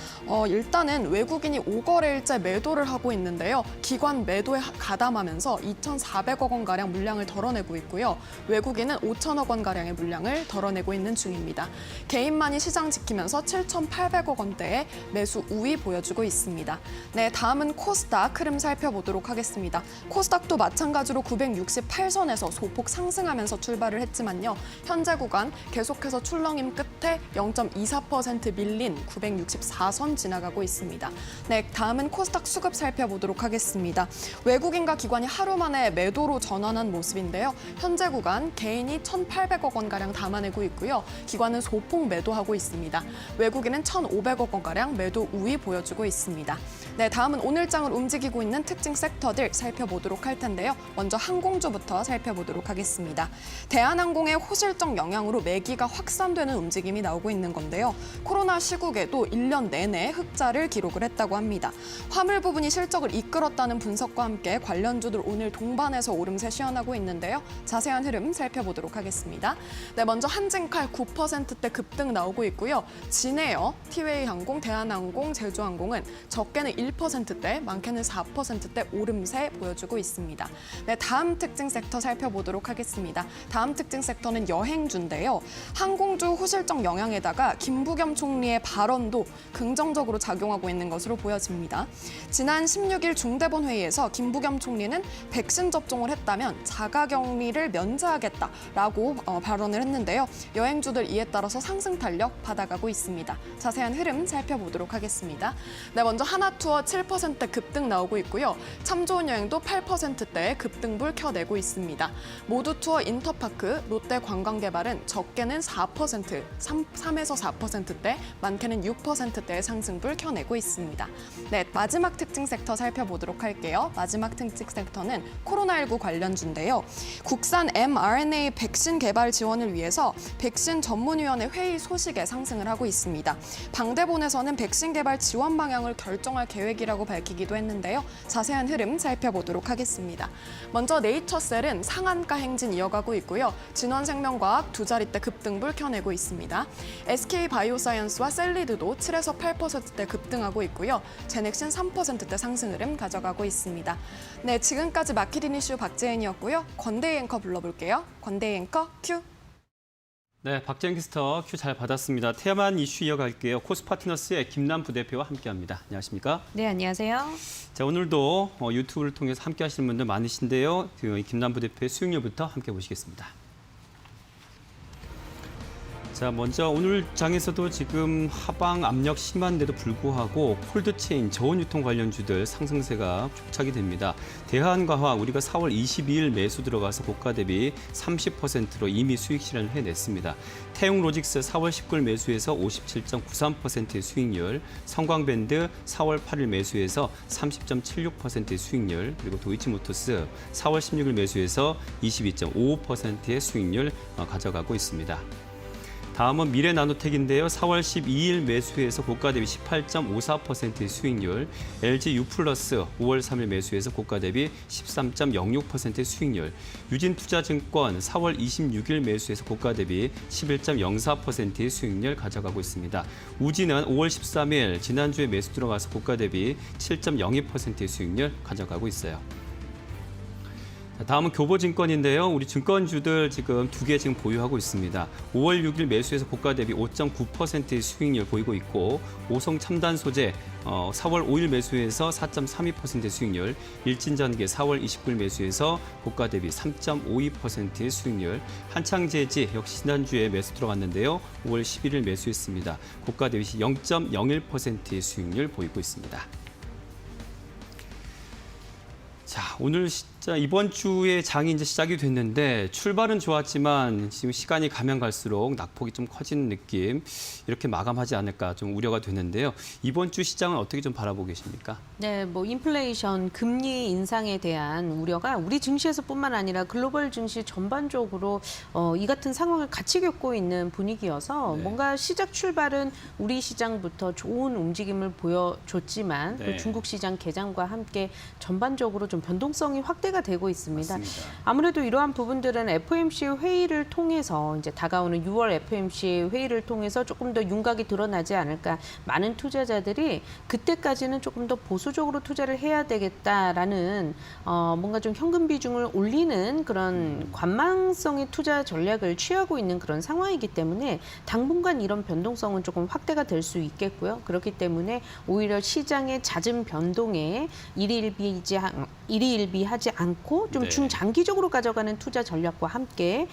일단은 외국인이 5거래일째 매도를 하고 있는데요. 기관 매도에 가담하면서 2,400억 원가량 물량을 덜어내고 있고요. 외국인은 5천억 원가량의 물량을 덜어내고 있는 중입니다. 개인만이 시장 지키면서 7,800억 원대의 매수 우위 보여주고 있습니다. 네, 다음은 코스닥 흐름 살펴보도록 하겠습니다. 코스닥도 마찬가지로 968선에서 소폭 상승하면서 출발을 했지만요. 현재 구간 계속해서 출렁임 끝에 0.24% 밀린 964선 지나가고 있습니다. 네, 다음은 코스닥 수급 살펴보도록 하겠습니다. 외국인과 기관이 하루 만에 매도로 전환한 모습인데요. 현재 구간 개인이 1,800억 원가량 담아내고 있고요. 기관은 소폭 매도하고 있습니다. 외국인은 1,500억 원가량 매도 우위 보여주고 있습니다. 네, 다음은 오늘장을 움직이고 있는 특징 섹터들 살펴보도록 할 텐데요. 먼저 항공주부터 살펴보도록 하겠습니다. 대한항공의 호실적 영향으로 매기가 확산되는 움직임이 나오고 있는 건데요. 코로나 시국에도 1년 내내 흑자를 기록을 했다고 합니다. 화물 부분이 실적을 이끌었다는 분석과 함께 관련주들 오늘 동반해서 오름세 시현하고 있는데요. 자세한 흐름 살펴보도록 하겠습니다. 네, 먼저 한진칼 9%대 급등 나오고 있고요. 진에어, 티웨이항공, 대한항공, 제주항공은 적게는 1%대, 많게는 4%대 오름세 보여주고 있습니다. 네, 다음 특징 섹터 살펴보도록 하겠습니다. 다음 특징 섹터는 여행주인데요. 항공주 호실적 영향에다가 김부겸 총리의 발언도 긍정적으로 작용하고 있는 것으로 보여집니다. 지난 16일 중대본 회의에서 김부겸 총리는 백신 접종을 했다면 자가격리를 면제하겠다라고 발언을 했는데요. 여행주들 이에 따라서 상승 탄력 받아가고 있습니다. 자세한 흐름 살펴보도록 하겠습니다. 네, 먼저 하나투어 7% 급등 나오고 있고요. 참 좋은 여행도 8%대 급등불 켜내고 있습니다. 모두투어 인터파크, 롯데관광개발은 적게는 4%, 3에서 4%대, 많게는 6%대의 상승불 켜내고 있습니다. 네, 마지막 특징 섹터 살펴보도록 할게요. 마지막 특징 섹터는 코로나19 관련주인데요. 국산 mRNA 백신 개발 지원을 위해서 백신 전문위원회 회의 소식에 상승을 하고 있습니다. 방대본에서는 백신 개발 지원 방향을 결정할 계획이라고 밝히기도 했는데요. 자세한 흐름 살펴보도록 하겠습니다. 먼저 네이처셀은 상한가 행진 이어가고 있고요. 진원생명과학 두 자릿대 급등불 켜내고 있습니다. SK바이오사이언스와 셀리드도 7에서 8%대 급등하고 있고요. 제넥신 3%대 상승 흐름 가져가고 있습니다. 네, 지금까지 마켓인 이슈 박재은이었고요. 권대희 앵커 불러볼게요. 권대희 앵커 큐. 네, 박재현 캐스터 큐 잘 받았습니다. 테마만 이슈 이어갈게요. 코스파트너스의 김남 부대표와 함께합니다. 안녕하십니까? 네, 안녕하세요. 자, 오늘도 유튜브를 통해서 함께하시는 분들 많으신데요. 김남 부대표의 수익률부터 함께 보시겠습니다. 자, 먼저 오늘 장에서도 지금 하방 압력 심한데도 불구하고 콜드체인, 저온 유통 관련주들 상승세가 촉착이 됩니다. 대한과학 우리가 4월 22일 매수 들어가서 고가 대비 30%로 이미 수익 실현을 해냈습니다. 태용로직스 4월 19일 매수해서 57.93%의 수익률, 성광밴드 4월 8일 매수해서 30.76%의 수익률, 그리고 도이치모터스 4월 16일 매수해서 22.55%의 수익률 가져가고 있습니다. 다음은 미래나노텍인데요. 4월 12일 매수해서 고가 대비 18.54%의 수익률, LG U+스 5월 3일 매수해서 고가 대비 13.06%의 수익률, 유진투자증권 4월 26일 매수해서 고가 대비 11.04%의 수익률 가져가고 있습니다. 우진은 5월 13일 지난주에 매수 들어가서 고가 대비 7.02%의 수익률 가져가고 있어요. 다음은 교보증권인데요. 우리 증권주들 지금 두 개 지금 보유하고 있습니다. 5월 6일 매수해서 고가 대비 5.9%의 수익률 보이고 있고, 오성첨단소재 4월 5일 매수해서 4.32%의 수익률, 일진전기 4월 29일 매수해서 고가 대비 3.52%의 수익률, 한창재지 역시 지난주에 매수 들어갔는데요. 5월 11일 매수했습니다. 고가 대비 0.01%의 수익률 보이고 있습니다. 자, 오늘 진짜 이번 주에 장이 이제 시작이 됐는데 출발은 좋았지만 지금 시간이 가면 갈수록 낙폭이 좀 커지는 느낌, 이렇게 마감하지 않을까 좀 우려가 되는데요. 이번 주 시장은 어떻게 좀 바라보고 계십니까? 네, 뭐 인플레이션, 금리 인상에 대한 우려가 우리 증시에서뿐만 아니라 글로벌 증시 전반적으로 이 같은 상황을 같이 겪고 있는 분위기여서 네. 뭔가 시작 출발은 우리 시장부터 좋은 움직임을 보여줬지만 네. 또 중국 시장 개장과 함께 전반적으로 좀 변동성이 확대가 되고 있습니다. 맞습니다. 아무래도 이러한 부분들은 FOMC 회의를 통해서 이제 다가오는 6월 FOMC 회의를 통해서 조금 더 윤곽이 드러나지 않을까. 많은 투자자들이 그때까지는 조금 더 보수적으로 투자를 해야 되겠다라는 뭔가 좀 현금 비중을 올리는 그런 관망성의 투자 전략을 취하고 있는 그런 상황이기 때문에 당분간 이런 변동성은 조금 확대가 될 수 있겠고요. 그렇기 때문에 오히려 시장의 잦은 변동에 일희일비하지 않고 좀 네. 중장기적으로 가져가는 투자 전략과 함께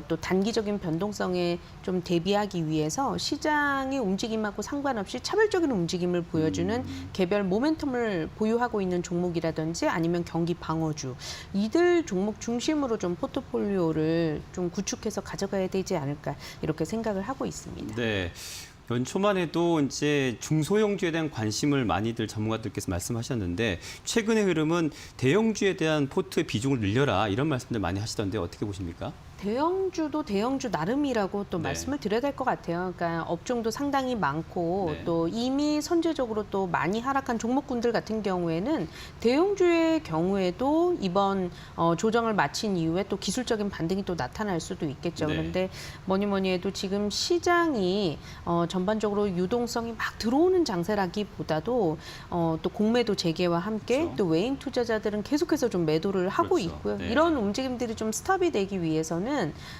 또 단기적인 변동성에 좀 대비하기 위해서 시장의 움직임하고 상관없이 차별적인 움직임을 보여주는 개별 모멘텀을 보유하고 있는 종목이라든지 아니면 경기 방어주, 이들 종목 중심으로 좀 포트폴리오를 좀 구축해서 가져가야 되지 않을까 이렇게 생각을 하고 있습니다. 네. 연초만 해도 이제 중소형주에 대한 관심을 많이들 전문가들께서 말씀하셨는데 최근의 흐름은 대형주에 대한 포트의 비중을 늘려라 이런 말씀들 많이 하시던데 어떻게 보십니까? 대형주도 대형주 나름이라고 또 네. 말씀을 드려야 될 것 같아요. 그러니까 업종도 상당히 많고 네. 또 이미 선제적으로 또 많이 하락한 종목군들 같은 경우에는 대형주의 경우에도 이번 조정을 마친 이후에 또 기술적인 반등이 또 나타날 수도 있겠죠. 네. 그런데 뭐니 해도 지금 시장이 전반적으로 유동성이 막 들어오는 장세라기보다도 또 공매도 재개와 함께 그렇죠. 또 외인 투자자들은 계속해서 좀 매도를 하고 그렇죠. 있고요. 네. 이런 움직임들이 좀 스탑이 되기 위해서는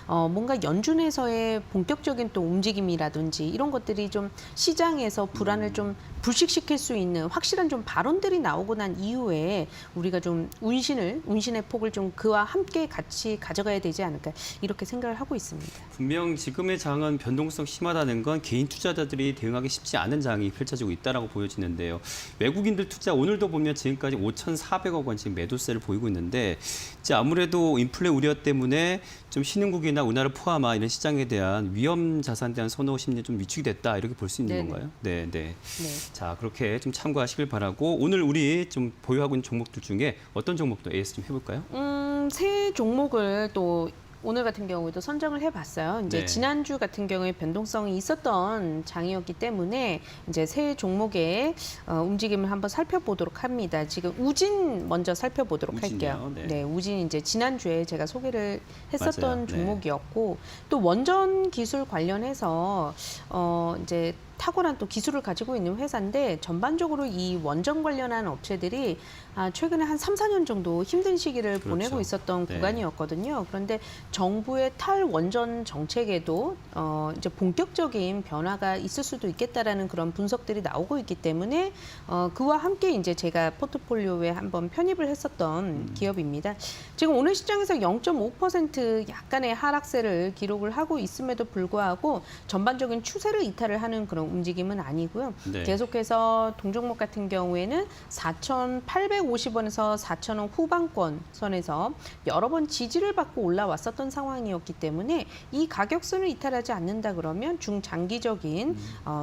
뭔가 연준에서의 본격적인 또 움직임이라든지 이런 것들이 좀 시장에서 불안을 좀 불식시킬 수 있는 확실한 좀 발언들이 나오고 난 이후에 우리가 좀 운신의 폭을 좀 그와 함께 같이 가져가야 되지 않을까 이렇게 생각을 하고 있습니다. 분명 지금의 장은 변동성 심하다는 건 개인 투자자들이 대응하기 쉽지 않은 장이 펼쳐지고 있다라고 보여지는데요. 외국인들 투자 오늘도 보면 지금까지 5,400억 원 지금 매도세를 보이고 있는데 이제 아무래도 인플레 우려 때문에 좀 신흥국이나 우리나라 포함한 이런 시장에 대한 위험 자산에 대한 선호 심리 좀 위축이 됐다 이렇게 볼 수 있는 네네. 건가요? 네, 네. 네. 자, 그렇게 좀 참고하시길 바라고 오늘 우리 좀 보유하고 있는 종목들 중에 어떤 종목도 AS 좀 해볼까요? 새 종목을 또 오늘 같은 경우에도 선정을 해봤어요. 이제 네. 지난주 같은 경우에 변동성이 있었던 장이었기 때문에 이제 새 종목의 움직임을 한번 살펴보도록 합니다. 지금 우진 먼저 살펴보도록 우진이요? 할게요. 네. 네, 우진 이제 지난주에 제가 소개를 했었던 맞아요. 네. 종목이었고 또 원전 기술 관련해서 이제 탁월한 또 기술을 가지고 있는 회사인데 전반적으로 이 원전 관련한 업체들이 최근에 한 3, 4년 정도 힘든 시기를 그렇죠. 보내고 있었던 네. 구간이었거든요. 그런데 정부의 탈원전 정책에도 이제 본격적인 변화가 있을 수도 있겠다라는 그런 분석들이 나오고 있기 때문에 그와 함께 이제 제가 포트폴리오에 한번 편입을 했었던 기업입니다. 지금 오늘 시장에서 0.5% 약간의 하락세를 기록을 하고 있음에도 불구하고 전반적인 추세를 이탈을 하는 그런 움직임은 아니고요. 네. 계속해서 동종목 같은 경우에는 4,850원에서 4,000원 후반권 선에서 여러 번 지지를 받고 올라왔었던 상황이었기 때문에 이 가격선을 이탈하지 않는다 그러면 중장기적인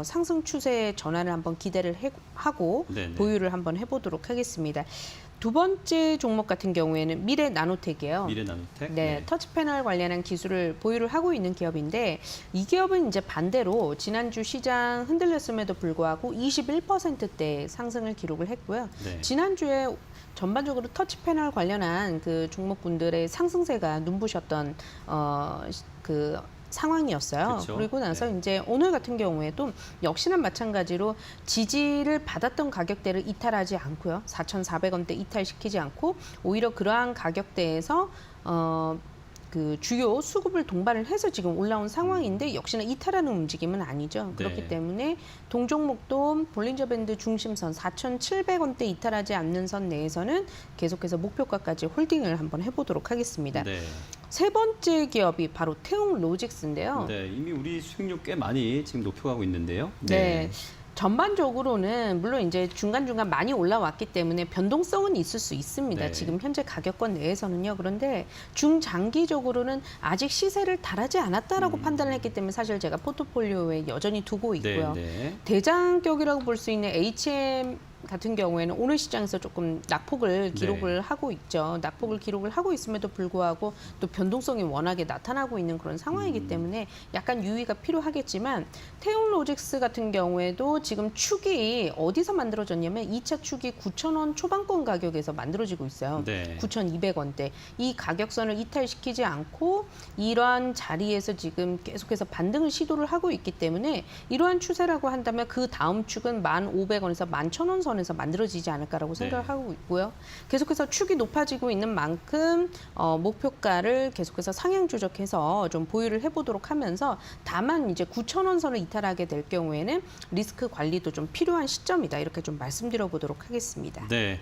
상승 추세 전환을 한번 기대를 하고 네네. 보유를 한번 해보도록 하겠습니다. 두 번째 종목 같은 경우에는 미래 나노텍이에요. 미래 나노텍. 네, 터치패널 관련한 기술을 보유를 하고 있는 기업인데 이 기업은 이제 반대로 지난주 시장 흔들렸음에도 불구하고 21%대 상승을 기록을 했고요. 네. 지난주에 전반적으로 터치패널 관련한 그 종목군들의 상승세가 눈부셨던 그 상황이었어요. 그렇죠. 그리고 나서 네. 이제 오늘 같은 경우에도 역시나 마찬가지로 지지를 받았던 가격대를 이탈하지 않고요. 4,400원대 이탈시키지 않고 오히려 그러한 가격대에서 그 주요 수급을 동반을 해서 지금 올라온 상황인데 역시나 이탈하는 움직임은 아니죠. 그렇기 네. 때문에 동종목도 볼린저 밴드 중심선 4,700원대 이탈하지 않는 선 내에서는 계속해서 목표가까지 홀딩을 한번 해보도록 하겠습니다. 네. 세 번째 기업이 바로 태웅 로직스인데요. 네, 이미 우리 수익률 꽤 많이 지금 높여가고 있는데요. 네. 전반적으로는 물론 이제 중간중간 많이 올라왔기 때문에 변동성은 있을 수 있습니다. 네. 지금 현재 가격권 내에서는요. 그런데 중장기적으로는 아직 시세를 달하지 않았다라고 판단을 했기 때문에 사실 제가 포트폴리오에 여전히 두고 있고요. 네. 대장격이라고 볼 수 있는 HM 같은 경우에는 오늘 시장에서 조금 낙폭을 기록을 네. 하고 있죠. 낙폭을 기록을 하고 있음에도 불구하고 또 변동성이 워낙에 나타나고 있는 그런 상황이기 때문에 약간 유의가 필요하겠지만 태웅 로직스 같은 경우에도 지금 축이 어디서 만들어졌냐면 2차 축이 9,000원 초반권 가격에서 만들어지고 있어요. 네. 9,200원대. 이 가격선을 이탈시키지 않고 이러한 자리에서 지금 계속해서 반등을 시도를 하고 있기 때문에 이러한 추세라고 한다면 그 다음 축은 1,500원에서 11,000원 선에서 만들어지지 않을까라고 생각을 네. 하고 있고요. 계속해서 축이 높아지고 있는 만큼 목표가를 계속해서 상향 조정해서 좀 보유를 해보도록 하면서 다만 이제 9,000원 선을 이탈하게 될 경우에는 리스크 관리도 좀 필요한 시점이다. 이렇게 좀 말씀드려보도록 하겠습니다. 네.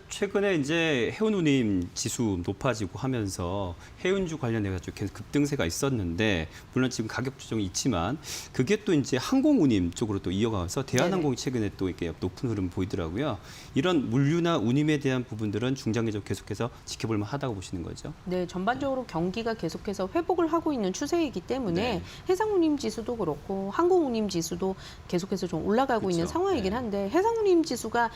최근에 이제 해운우님 지수 높아지고 하면서 해운주 관련해서 계속 급등세가 있었는데 물론 지금 가격 조정이 있지만 그게 또 이제 항공우님 쪽으로 또 이어가서 대한항공이 최근에 또 이렇게 높은 흐름 좀 보이더라고요. 이런 물류나 운임에 대한 부분들은 중장기적으로 계속해서 지켜볼 만하다고 보시는 거죠. 네, 전반적으로 경기가 계속해서 회복을 하고 있는 추세이기 때문에 네. 해상운임 지수도 그렇고 항공운임 지수도 계속해서 좀 올라가고 있는 그렇죠. 상황이긴 네. 한데 해상운임 지수가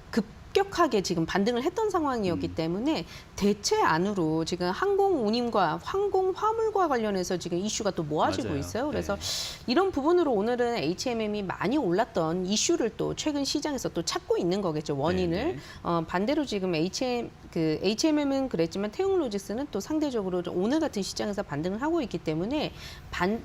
급격하게 지금 반등을 했던 상황이었기 때문에 대체 안으로 지금 항공운임과 항공화물과 관련해서 지금 이슈가 또 모아지고 맞아요. 있어요. 그래서 네. 이런 부분으로 오늘은 HMM이 많이 올랐던 이슈를 또 최근 시장에서 또 찾고 있는 거겠죠. 원인을. 네, 네. 반대로 지금 HMM은 그랬지만 태용로지스는 또 상대적으로 오늘 같은 시장에서 반등을 하고 있기 때문에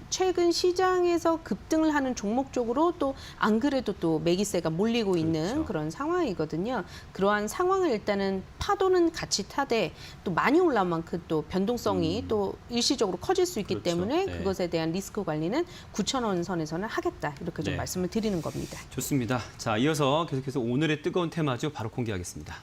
최근 시장에서 급등을 하는 종목 쪽으로 또 안 그래도 또 매기세가 몰리고 있는 그렇죠. 그런 상황이거든요. 그러한 상황을 일단은 파도는 같이 타되 또 많이 올라온 만큼 또 변동성이 또 일시적으로 커질 수 있기 그렇죠. 때문에 네. 그것에 대한 리스크 관리는 9,000원 선에서는 하겠다. 이렇게 좀 네. 말씀을 드리는 겁니다. 좋습니다. 자, 이어서 계속해서 오늘의 뜨거운 테마주 바로 공개하겠습니다.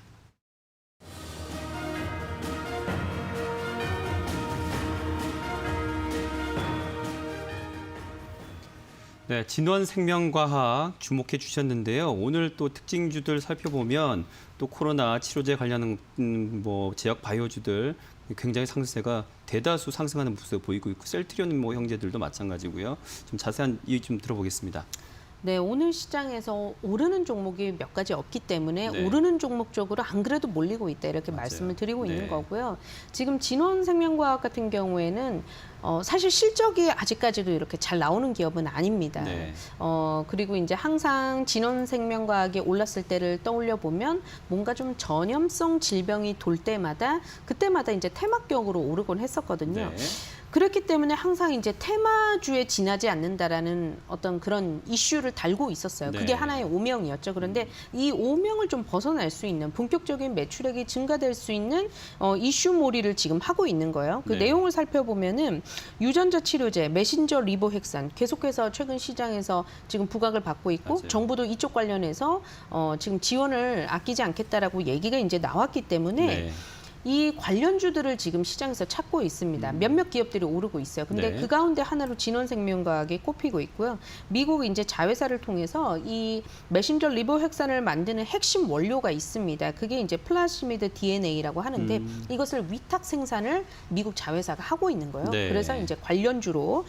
네, 진원생명과학 주목해 주셨는데요. 오늘 또 특징주들 살펴보면 또 코로나 치료제 관련 뭐 제약 바이오주들 굉장히 상승세가 대다수 상승하는 모습을 보이고 있고 셀트리온 뭐 형제들도 마찬가지고요. 좀 자세한 이유 좀 들어보겠습니다. 네, 오늘 시장에서 오르는 종목이 몇 가지 없기 때문에 네. 오르는 종목 쪽으로 안 그래도 몰리고 있다 이렇게 맞아요. 말씀을 드리고 네. 있는 거고요. 지금 진원생명과학 같은 경우에는 사실 실적이 아직까지도 이렇게 잘 나오는 기업은 아닙니다. 네. 그리고 이제 항상 진원생명과학이 올랐을 때를 떠올려 보면 뭔가 좀 전염성 질병이 돌 때마다 그때마다 이제 테마격으로 오르곤 했었거든요. 네. 그렇기 때문에 항상 이제 테마주에 지나지 않는다라는 어떤 그런 이슈를 달고 있었어요. 네. 그게 하나의 오명이었죠. 그런데 이 오명을 좀 벗어날 수 있는 본격적인 매출액이 증가될 수 있는 이슈몰이를 지금 하고 있는 거예요. 그 네. 내용을 살펴보면은 유전자 치료제, 메신저 리보핵산 계속해서 최근 시장에서 지금 부각을 받고 있고 맞아요. 정부도 이쪽 관련해서 지금 지원을 아끼지 않겠다라고 얘기가 이제 나왔기 때문에 네. 이 관련주들을 지금 시장에서 찾고 있습니다. 몇몇 기업들이 오르고 있어요. 근데 네. 그 가운데 하나로 진원생명과학이 꼽히고 있고요. 미국 이제 자회사를 통해서 이 메신저 리보핵산을 만드는 핵심 원료가 있습니다. 그게 이제 플라스미드 DNA라고 하는데 이것을 위탁 생산을 미국 자회사가 하고 있는 거예요. 네. 그래서 이제 관련주로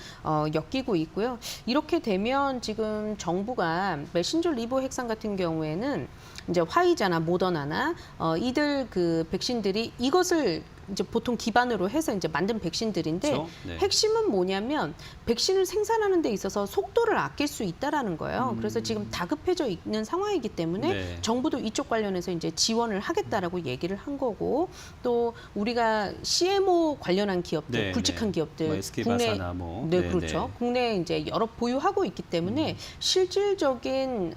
엮이고 있고요. 이렇게 되면 지금 정부가 메신저 리보핵산 같은 경우에는 이제 화이자나 모더나나 이들 그 백신들이 이것을 이제 보통 기반으로 해서 이제 만든 백신들인데 그렇죠? 네. 핵심은 뭐냐면 백신을 생산하는 데 있어서 속도를 아낄 수 있다라는 거예요. 그래서 지금 다급해져 있는 상황이기 때문에 네. 정부도 이쪽 관련해서 이제 지원을 하겠다라고 얘기를 한 거고 또 우리가 CMO 관련한 기업들, 네, 굵직한 네. 기업들 뭐 SK바사나 뭐. 네, 네, 그렇죠. 네. 국내에 이제 여러 보유하고 있기 때문에 실질적인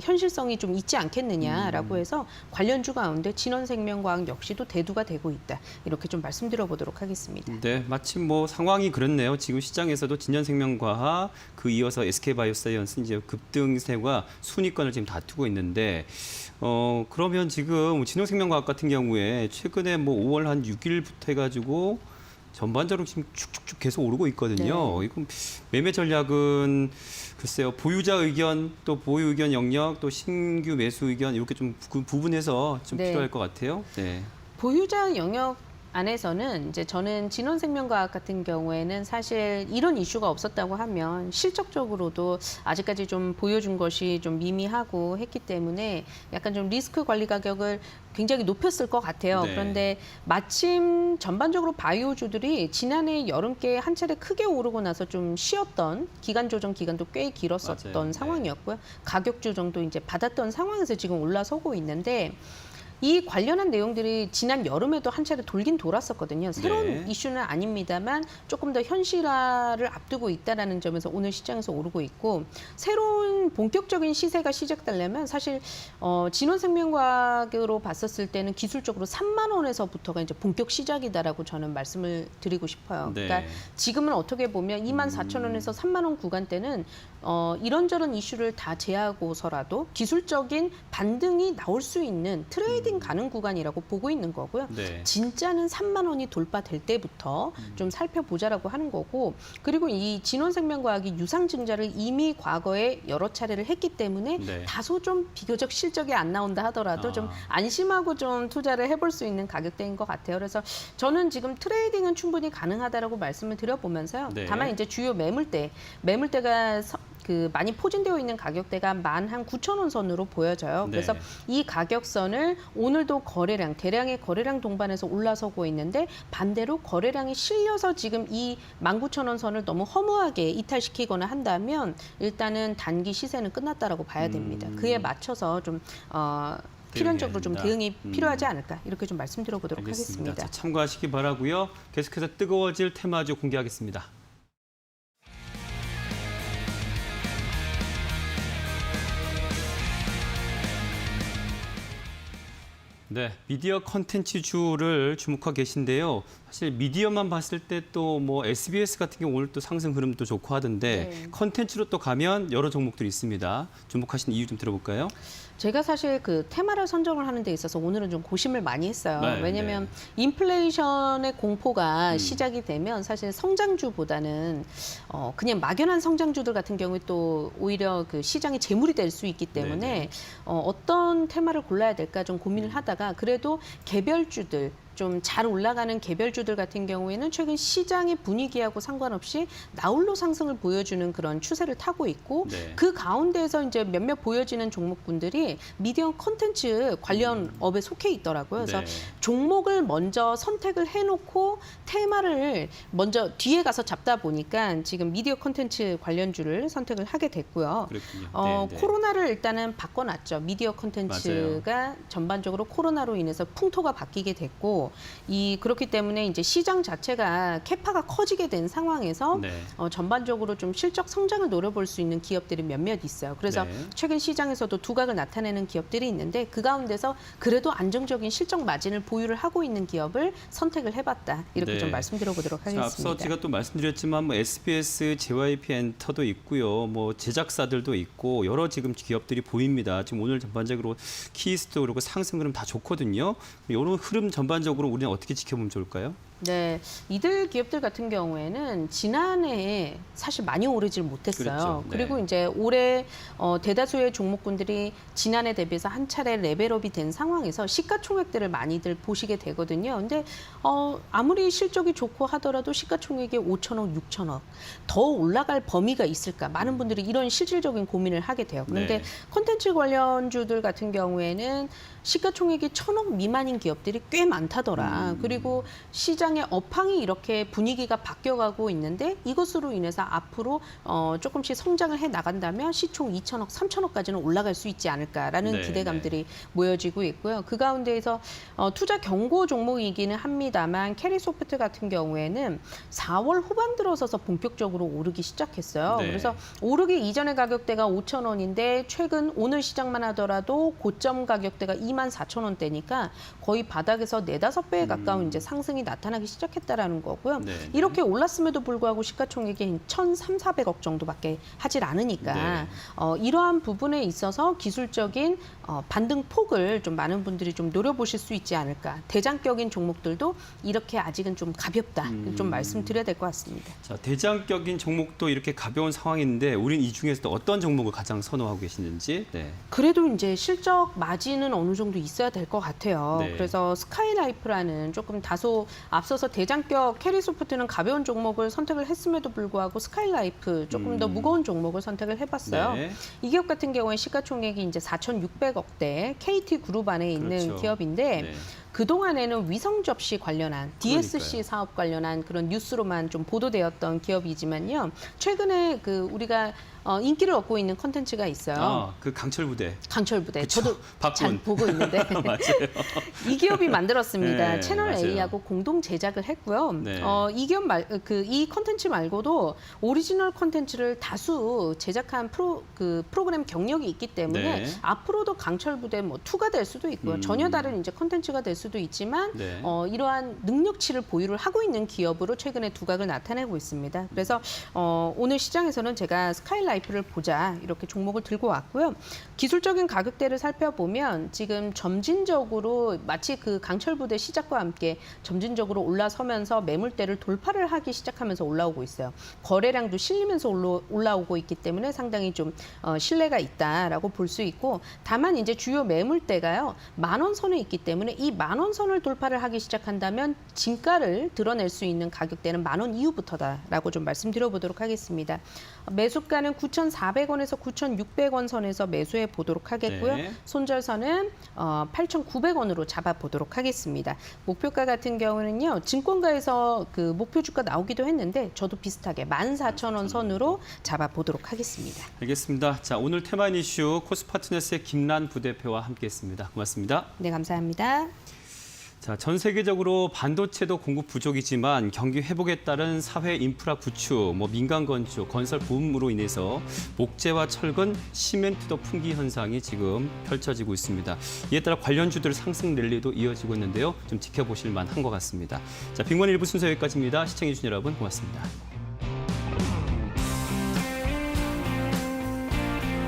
현실성이 좀 있지 않겠느냐라고 해서 관련주 가운데 진원생명과학 역시도 대두가 되고 있다. 이렇게 좀 말씀드려보도록 하겠습니다. 네, 마침 뭐 상황이 그렇네요. 지금 시장에서도 진현생명과학 그 이어서 SK바이오사이언스 이제 급등세와 순위권을 지금 다투고 있는데 그러면 지금 진홍생명과학 같은 경우에 최근에 뭐 5월 한 6일부터 해가지고 전반적으로 지금 쭉쭉쭉 계속 오르고 있거든요. 네. 이건 매매 전략은 글쎄요, 보유자 의견 또 보유 의견 영역 또 신규 매수 의견 이렇게 좀 구분해서 좀 네. 필요할 것 같아요. 네. 보유자 영역 안에서는 이제 저는 진원생명과학 같은 경우에는 사실 이런 이슈가 없었다고 하면 실적적으로도 아직까지 좀 보여준 것이 좀 미미하고 했기 때문에 약간 좀 리스크 관리 가격을 굉장히 높였을 것 같아요. 네. 그런데 마침 전반적으로 바이오주들이 지난해 여름께 한 차례 크게 오르고 나서 좀 쉬었던 기간 조정 기간도 꽤 길었었던 맞아요. 네. 상황이었고요. 가격 조정도 이제 받았던 상황에서 지금 올라서고 있는데 이 관련한 내용들이 지난 여름에도 한 차례 돌긴 돌았었거든요. 새로운 네. 이슈는 아닙니다만 조금 더 현실화를 앞두고 있다는 점에서 오늘 시장에서 오르고 있고 새로운 본격적인 시세가 시작되려면 사실 진원생명과학으로 봤었을 때는 기술적으로 3만 원에서부터가 이제 본격 시작이다라고 저는 말씀을 드리고 싶어요. 네. 그러니까 지금은 어떻게 보면 24,000원에서 3만 원 구간대는 이런저런 이슈를 다 제하고서라도 기술적인 반등이 나올 수 있는 트레이딩 트레이딩 가능 구간이라고 보고 있는 거고요. 네. 진짜는 3만 원이 돌파될 때부터 좀 살펴보자라고 하는 거고, 그리고 이 진원생명과학이 유상증자를 이미 과거에 여러 차례를 했기 때문에 네. 다소 좀 비교적 실적이 안 나온다 하더라도 좀 안심하고 좀 투자를 해볼 수 있는 가격대인 것 같아요. 그래서 저는 지금 트레이딩은 충분히 가능하다라고 말씀을 드려보면서요. 네. 다만 이제 주요 매물대가 많이 포진되어 있는 가격대가 19,000원 선으로 보여져요. 그래서 네. 이 가격선을 오늘도 대량의 거래량 동반해서 올라서고 있는데, 반대로 거래량이 실려서 지금 이 19,000원 선을 너무 허무하게 이탈시키거나 한다면 일단은 단기 시세는 끝났다라고 봐야 됩니다. 그에 맞춰서 좀 필연적으로 좀 된다. 대응이 필요하지 않을까, 이렇게 좀 말씀드려보도록 알겠습니다. 하겠습니다. 자, 참고하시기 바라고요. 계속해서 뜨거워질 테마주 공개하겠습니다. 네, 미디어 컨텐츠주를 주목하고 계신데요. 사실 미디어만 봤을 때 또 뭐 SBS 같은 경우 오늘 또 상승 흐름도 좋고 하던데 네. 컨텐츠로 또 가면 여러 종목들이 있습니다. 주목하시는 이유 좀 들어볼까요? 제가 사실 그 테마를 선정을 하는 데 있어서 오늘은 좀 고심을 많이 했어요. 네, 왜냐하면 인플레이션의 공포가 시작이 되면 사실 성장주보다는 그냥 막연한 성장주들 같은 경우에 또 오히려 그 시장의 재물이 될 수 있기 때문에 네네. 어떤 테마를 골라야 될까 좀 고민을 하다가 그래도 개별주들, 좀 잘 올라가는 개별주들 같은 경우에는 최근 시장의 분위기하고 상관없이 나홀로 상승을 보여주는 그런 추세를 타고 있고, 네. 그 가운데에서 이제 몇몇 보여지는 종목군들이 미디어 콘텐츠 관련 업에 속해 있더라고요. 그래서 네. 종목을 먼저 선택을 해놓고 테마를 먼저 뒤에 가서 잡다 보니까 지금 미디어 콘텐츠 관련주를 선택을 하게 됐고요. 그렇군요. 네, 네. 코로나를 일단은 바꿔놨죠. 미디어 콘텐츠가 전반적으로 코로나로 인해서 풍토가 바뀌게 됐고, 그렇기 때문에 이제 시장 자체가 캐파가 커지게 된 상황에서 네. 전반적으로 좀 실적 성장을 노려볼 수 있는 기업들이 몇몇 있어요. 그래서 네. 최근 시장에서도 두각을 나타내는 기업들이 있는데, 그 가운데서 그래도 안정적인 실적 마진을 보유를 하고 있는 기업을 선택을 해봤다. 이렇게 네. 좀 말씀드려보도록 자, 하겠습니다. 앞서 제가 또 말씀드렸지만 뭐 SBS, JYP 엔터도 있고요. 뭐 제작사들도 있고 여러 지금 기업들이 보입니다. 지금 오늘 전반적으로 키스도 그리고 상승 흐름 다 좋거든요. 이런 흐름 전반적으로 우리는 어떻게 지켜보면 좋을까요? 네, 이들 기업들 같은 경우에는 지난해에 사실 많이 오르질 못했어요. 그렇죠. 네. 그리고 이제 올해 대다수의 종목군들이 지난해 대비해서 한 차례 레벨업이 된 상황에서 시가총액들을 많이들 보시게 되거든요. 근데 아무리 실적이 좋고 하더라도 시가총액이 5천억, 6천억 더 올라갈 범위가 있을까? 많은 분들이 이런 실질적인 고민을 하게 돼요. 그런데 네. 콘텐츠 관련주들 같은 경우에는 시가총액이 1,000억 미만인 기업들이 꽤 많다더라. 그리고 시장의 업황이 이렇게 분위기가 바뀌어가고 있는데, 이것으로 인해서 앞으로 조금씩 성장을 해 나간다면 시총 2천억, 3천억까지는 올라갈 수 있지 않을까라는 네, 기대감들이 모여지고 있고요. 그 가운데에서 투자 경고 종목이기는 합니다만, 캐리소프트 같은 경우에는 4월 후반 들어서서 본격적으로 오르기 시작했어요. 네. 그래서 오르기 이전의 가격대가 5,000원인데 최근 오늘 시장만 하더라도 고점 가격대가 24,000원대니까 거의 바닥에서 4-5배에 가까운 이제 상승이 나타나기 시작했다라는 거고요. 네, 네. 이렇게 올랐음에도 불구하고 시가총액이 1,300~400억 정도밖에 하질 않으니까 네. 이러한 부분에 있어서 기술적인 반등 폭을 좀 많은 분들이 좀 노려보실 수 있지 않을까. 대장격인 종목들도 이렇게 아직은 좀 가볍다. 좀 말씀드려야 될 것 같습니다. 자, 대장격인 종목도 이렇게 가벼운 상황인데 우리는 이 중에서도 어떤 종목을 가장 선호하고 계시는지. 네. 그래도 이제 실적 마진은 어느 정도 있어야 될 것 같아요. 네. 그래서 스카이라이프라는 조금 다소 앞서서 대장격 캐리소프트는 가벼운 종목을 선택을 했음에도 불구하고 스카이라이프 조금 더 무거운 종목을 선택을 해봤어요. 네. 이 기업 같은 경우에 시가총액이 이제 4,600억대 KT 그룹 안에 있는 그렇죠. 기업인데, 네. 그동안에는 위성 접시 관련한 DSC 그러니까요. 사업 관련한 그런 뉴스로만 좀 보도되었던 기업이지만요. 최근에 우리가 인기를 얻고 있는 컨텐츠가 있어요. 그 강철 부대. 강철 부대. 그쵸. 저도 박군. 잘 보고 있는데 맞아요. 이 기업이 만들었습니다. 네, 채널 맞아요. A하고 공동 제작을 했고요. 네. 이 기업 이 컨텐츠 말고도 오리지널 컨텐츠를 다수 제작한 프로그램 경력이 있기 때문에 네. 앞으로도 강철 부대 2가 될 수도 있고요. 전혀 다른 이제 컨텐츠가 될 수도 있지만 네. 이러한 능력치를 보유를 하고 있는 기업으로 최근에 두각을 나타내고 있습니다. 그래서 오늘 시장에서는 제가 스카이라이프 라이프를 보자 이렇게 종목을 들고 왔고요. 기술적인 가격대를 살펴보면 지금 점진적으로 마치 그 강철 부대 시작과 함께 점진적으로 올라서면서 매물대를 돌파를 하기 시작하면서 올라오고 있어요. 거래량도 실리면서 올라오고 있기 때문에 상당히 좀 신뢰가 있다라고 볼 수 있고, 다만 이제 주요 매물대가요 10,000원 선에 있기 때문에 이 10,000원 선을 돌파를 하기 시작한다면 진가를 드러낼 수 있는 가격대는 10,000원 이후부터다라고 좀 말씀드려보도록 하겠습니다. 매수가는 9,400원에서 9,600원 선에서 매수해 보도록 하겠고요. 네. 손절선은 8,900원으로 잡아보도록 하겠습니다. 목표가 같은 경우는요, 증권가에서 그 목표 주가 나오기도 했는데 저도 비슷하게 14,000원 선으로 잡아보도록 하겠습니다. 알겠습니다. 자, 오늘 테마인 이슈 코스파트넷의 김란 부대표와 함께했습니다. 고맙습니다. 네, 감사합니다. 자, 전 세계적으로 반도체도 공급 부족이지만 경기 회복에 따른 사회 인프라 구축, 민간 건축, 건설 붐으로 인해서 목재와 철근, 시멘트도 풍기 현상이 지금 펼쳐지고 있습니다. 이에 따라 관련주들 상승 랠리도 이어지고 있는데요. 좀 지켜보실 만한 것 같습니다. 자, 빅원 1부 순서 여기까지입니다. 시청해주신 여러분 고맙습니다.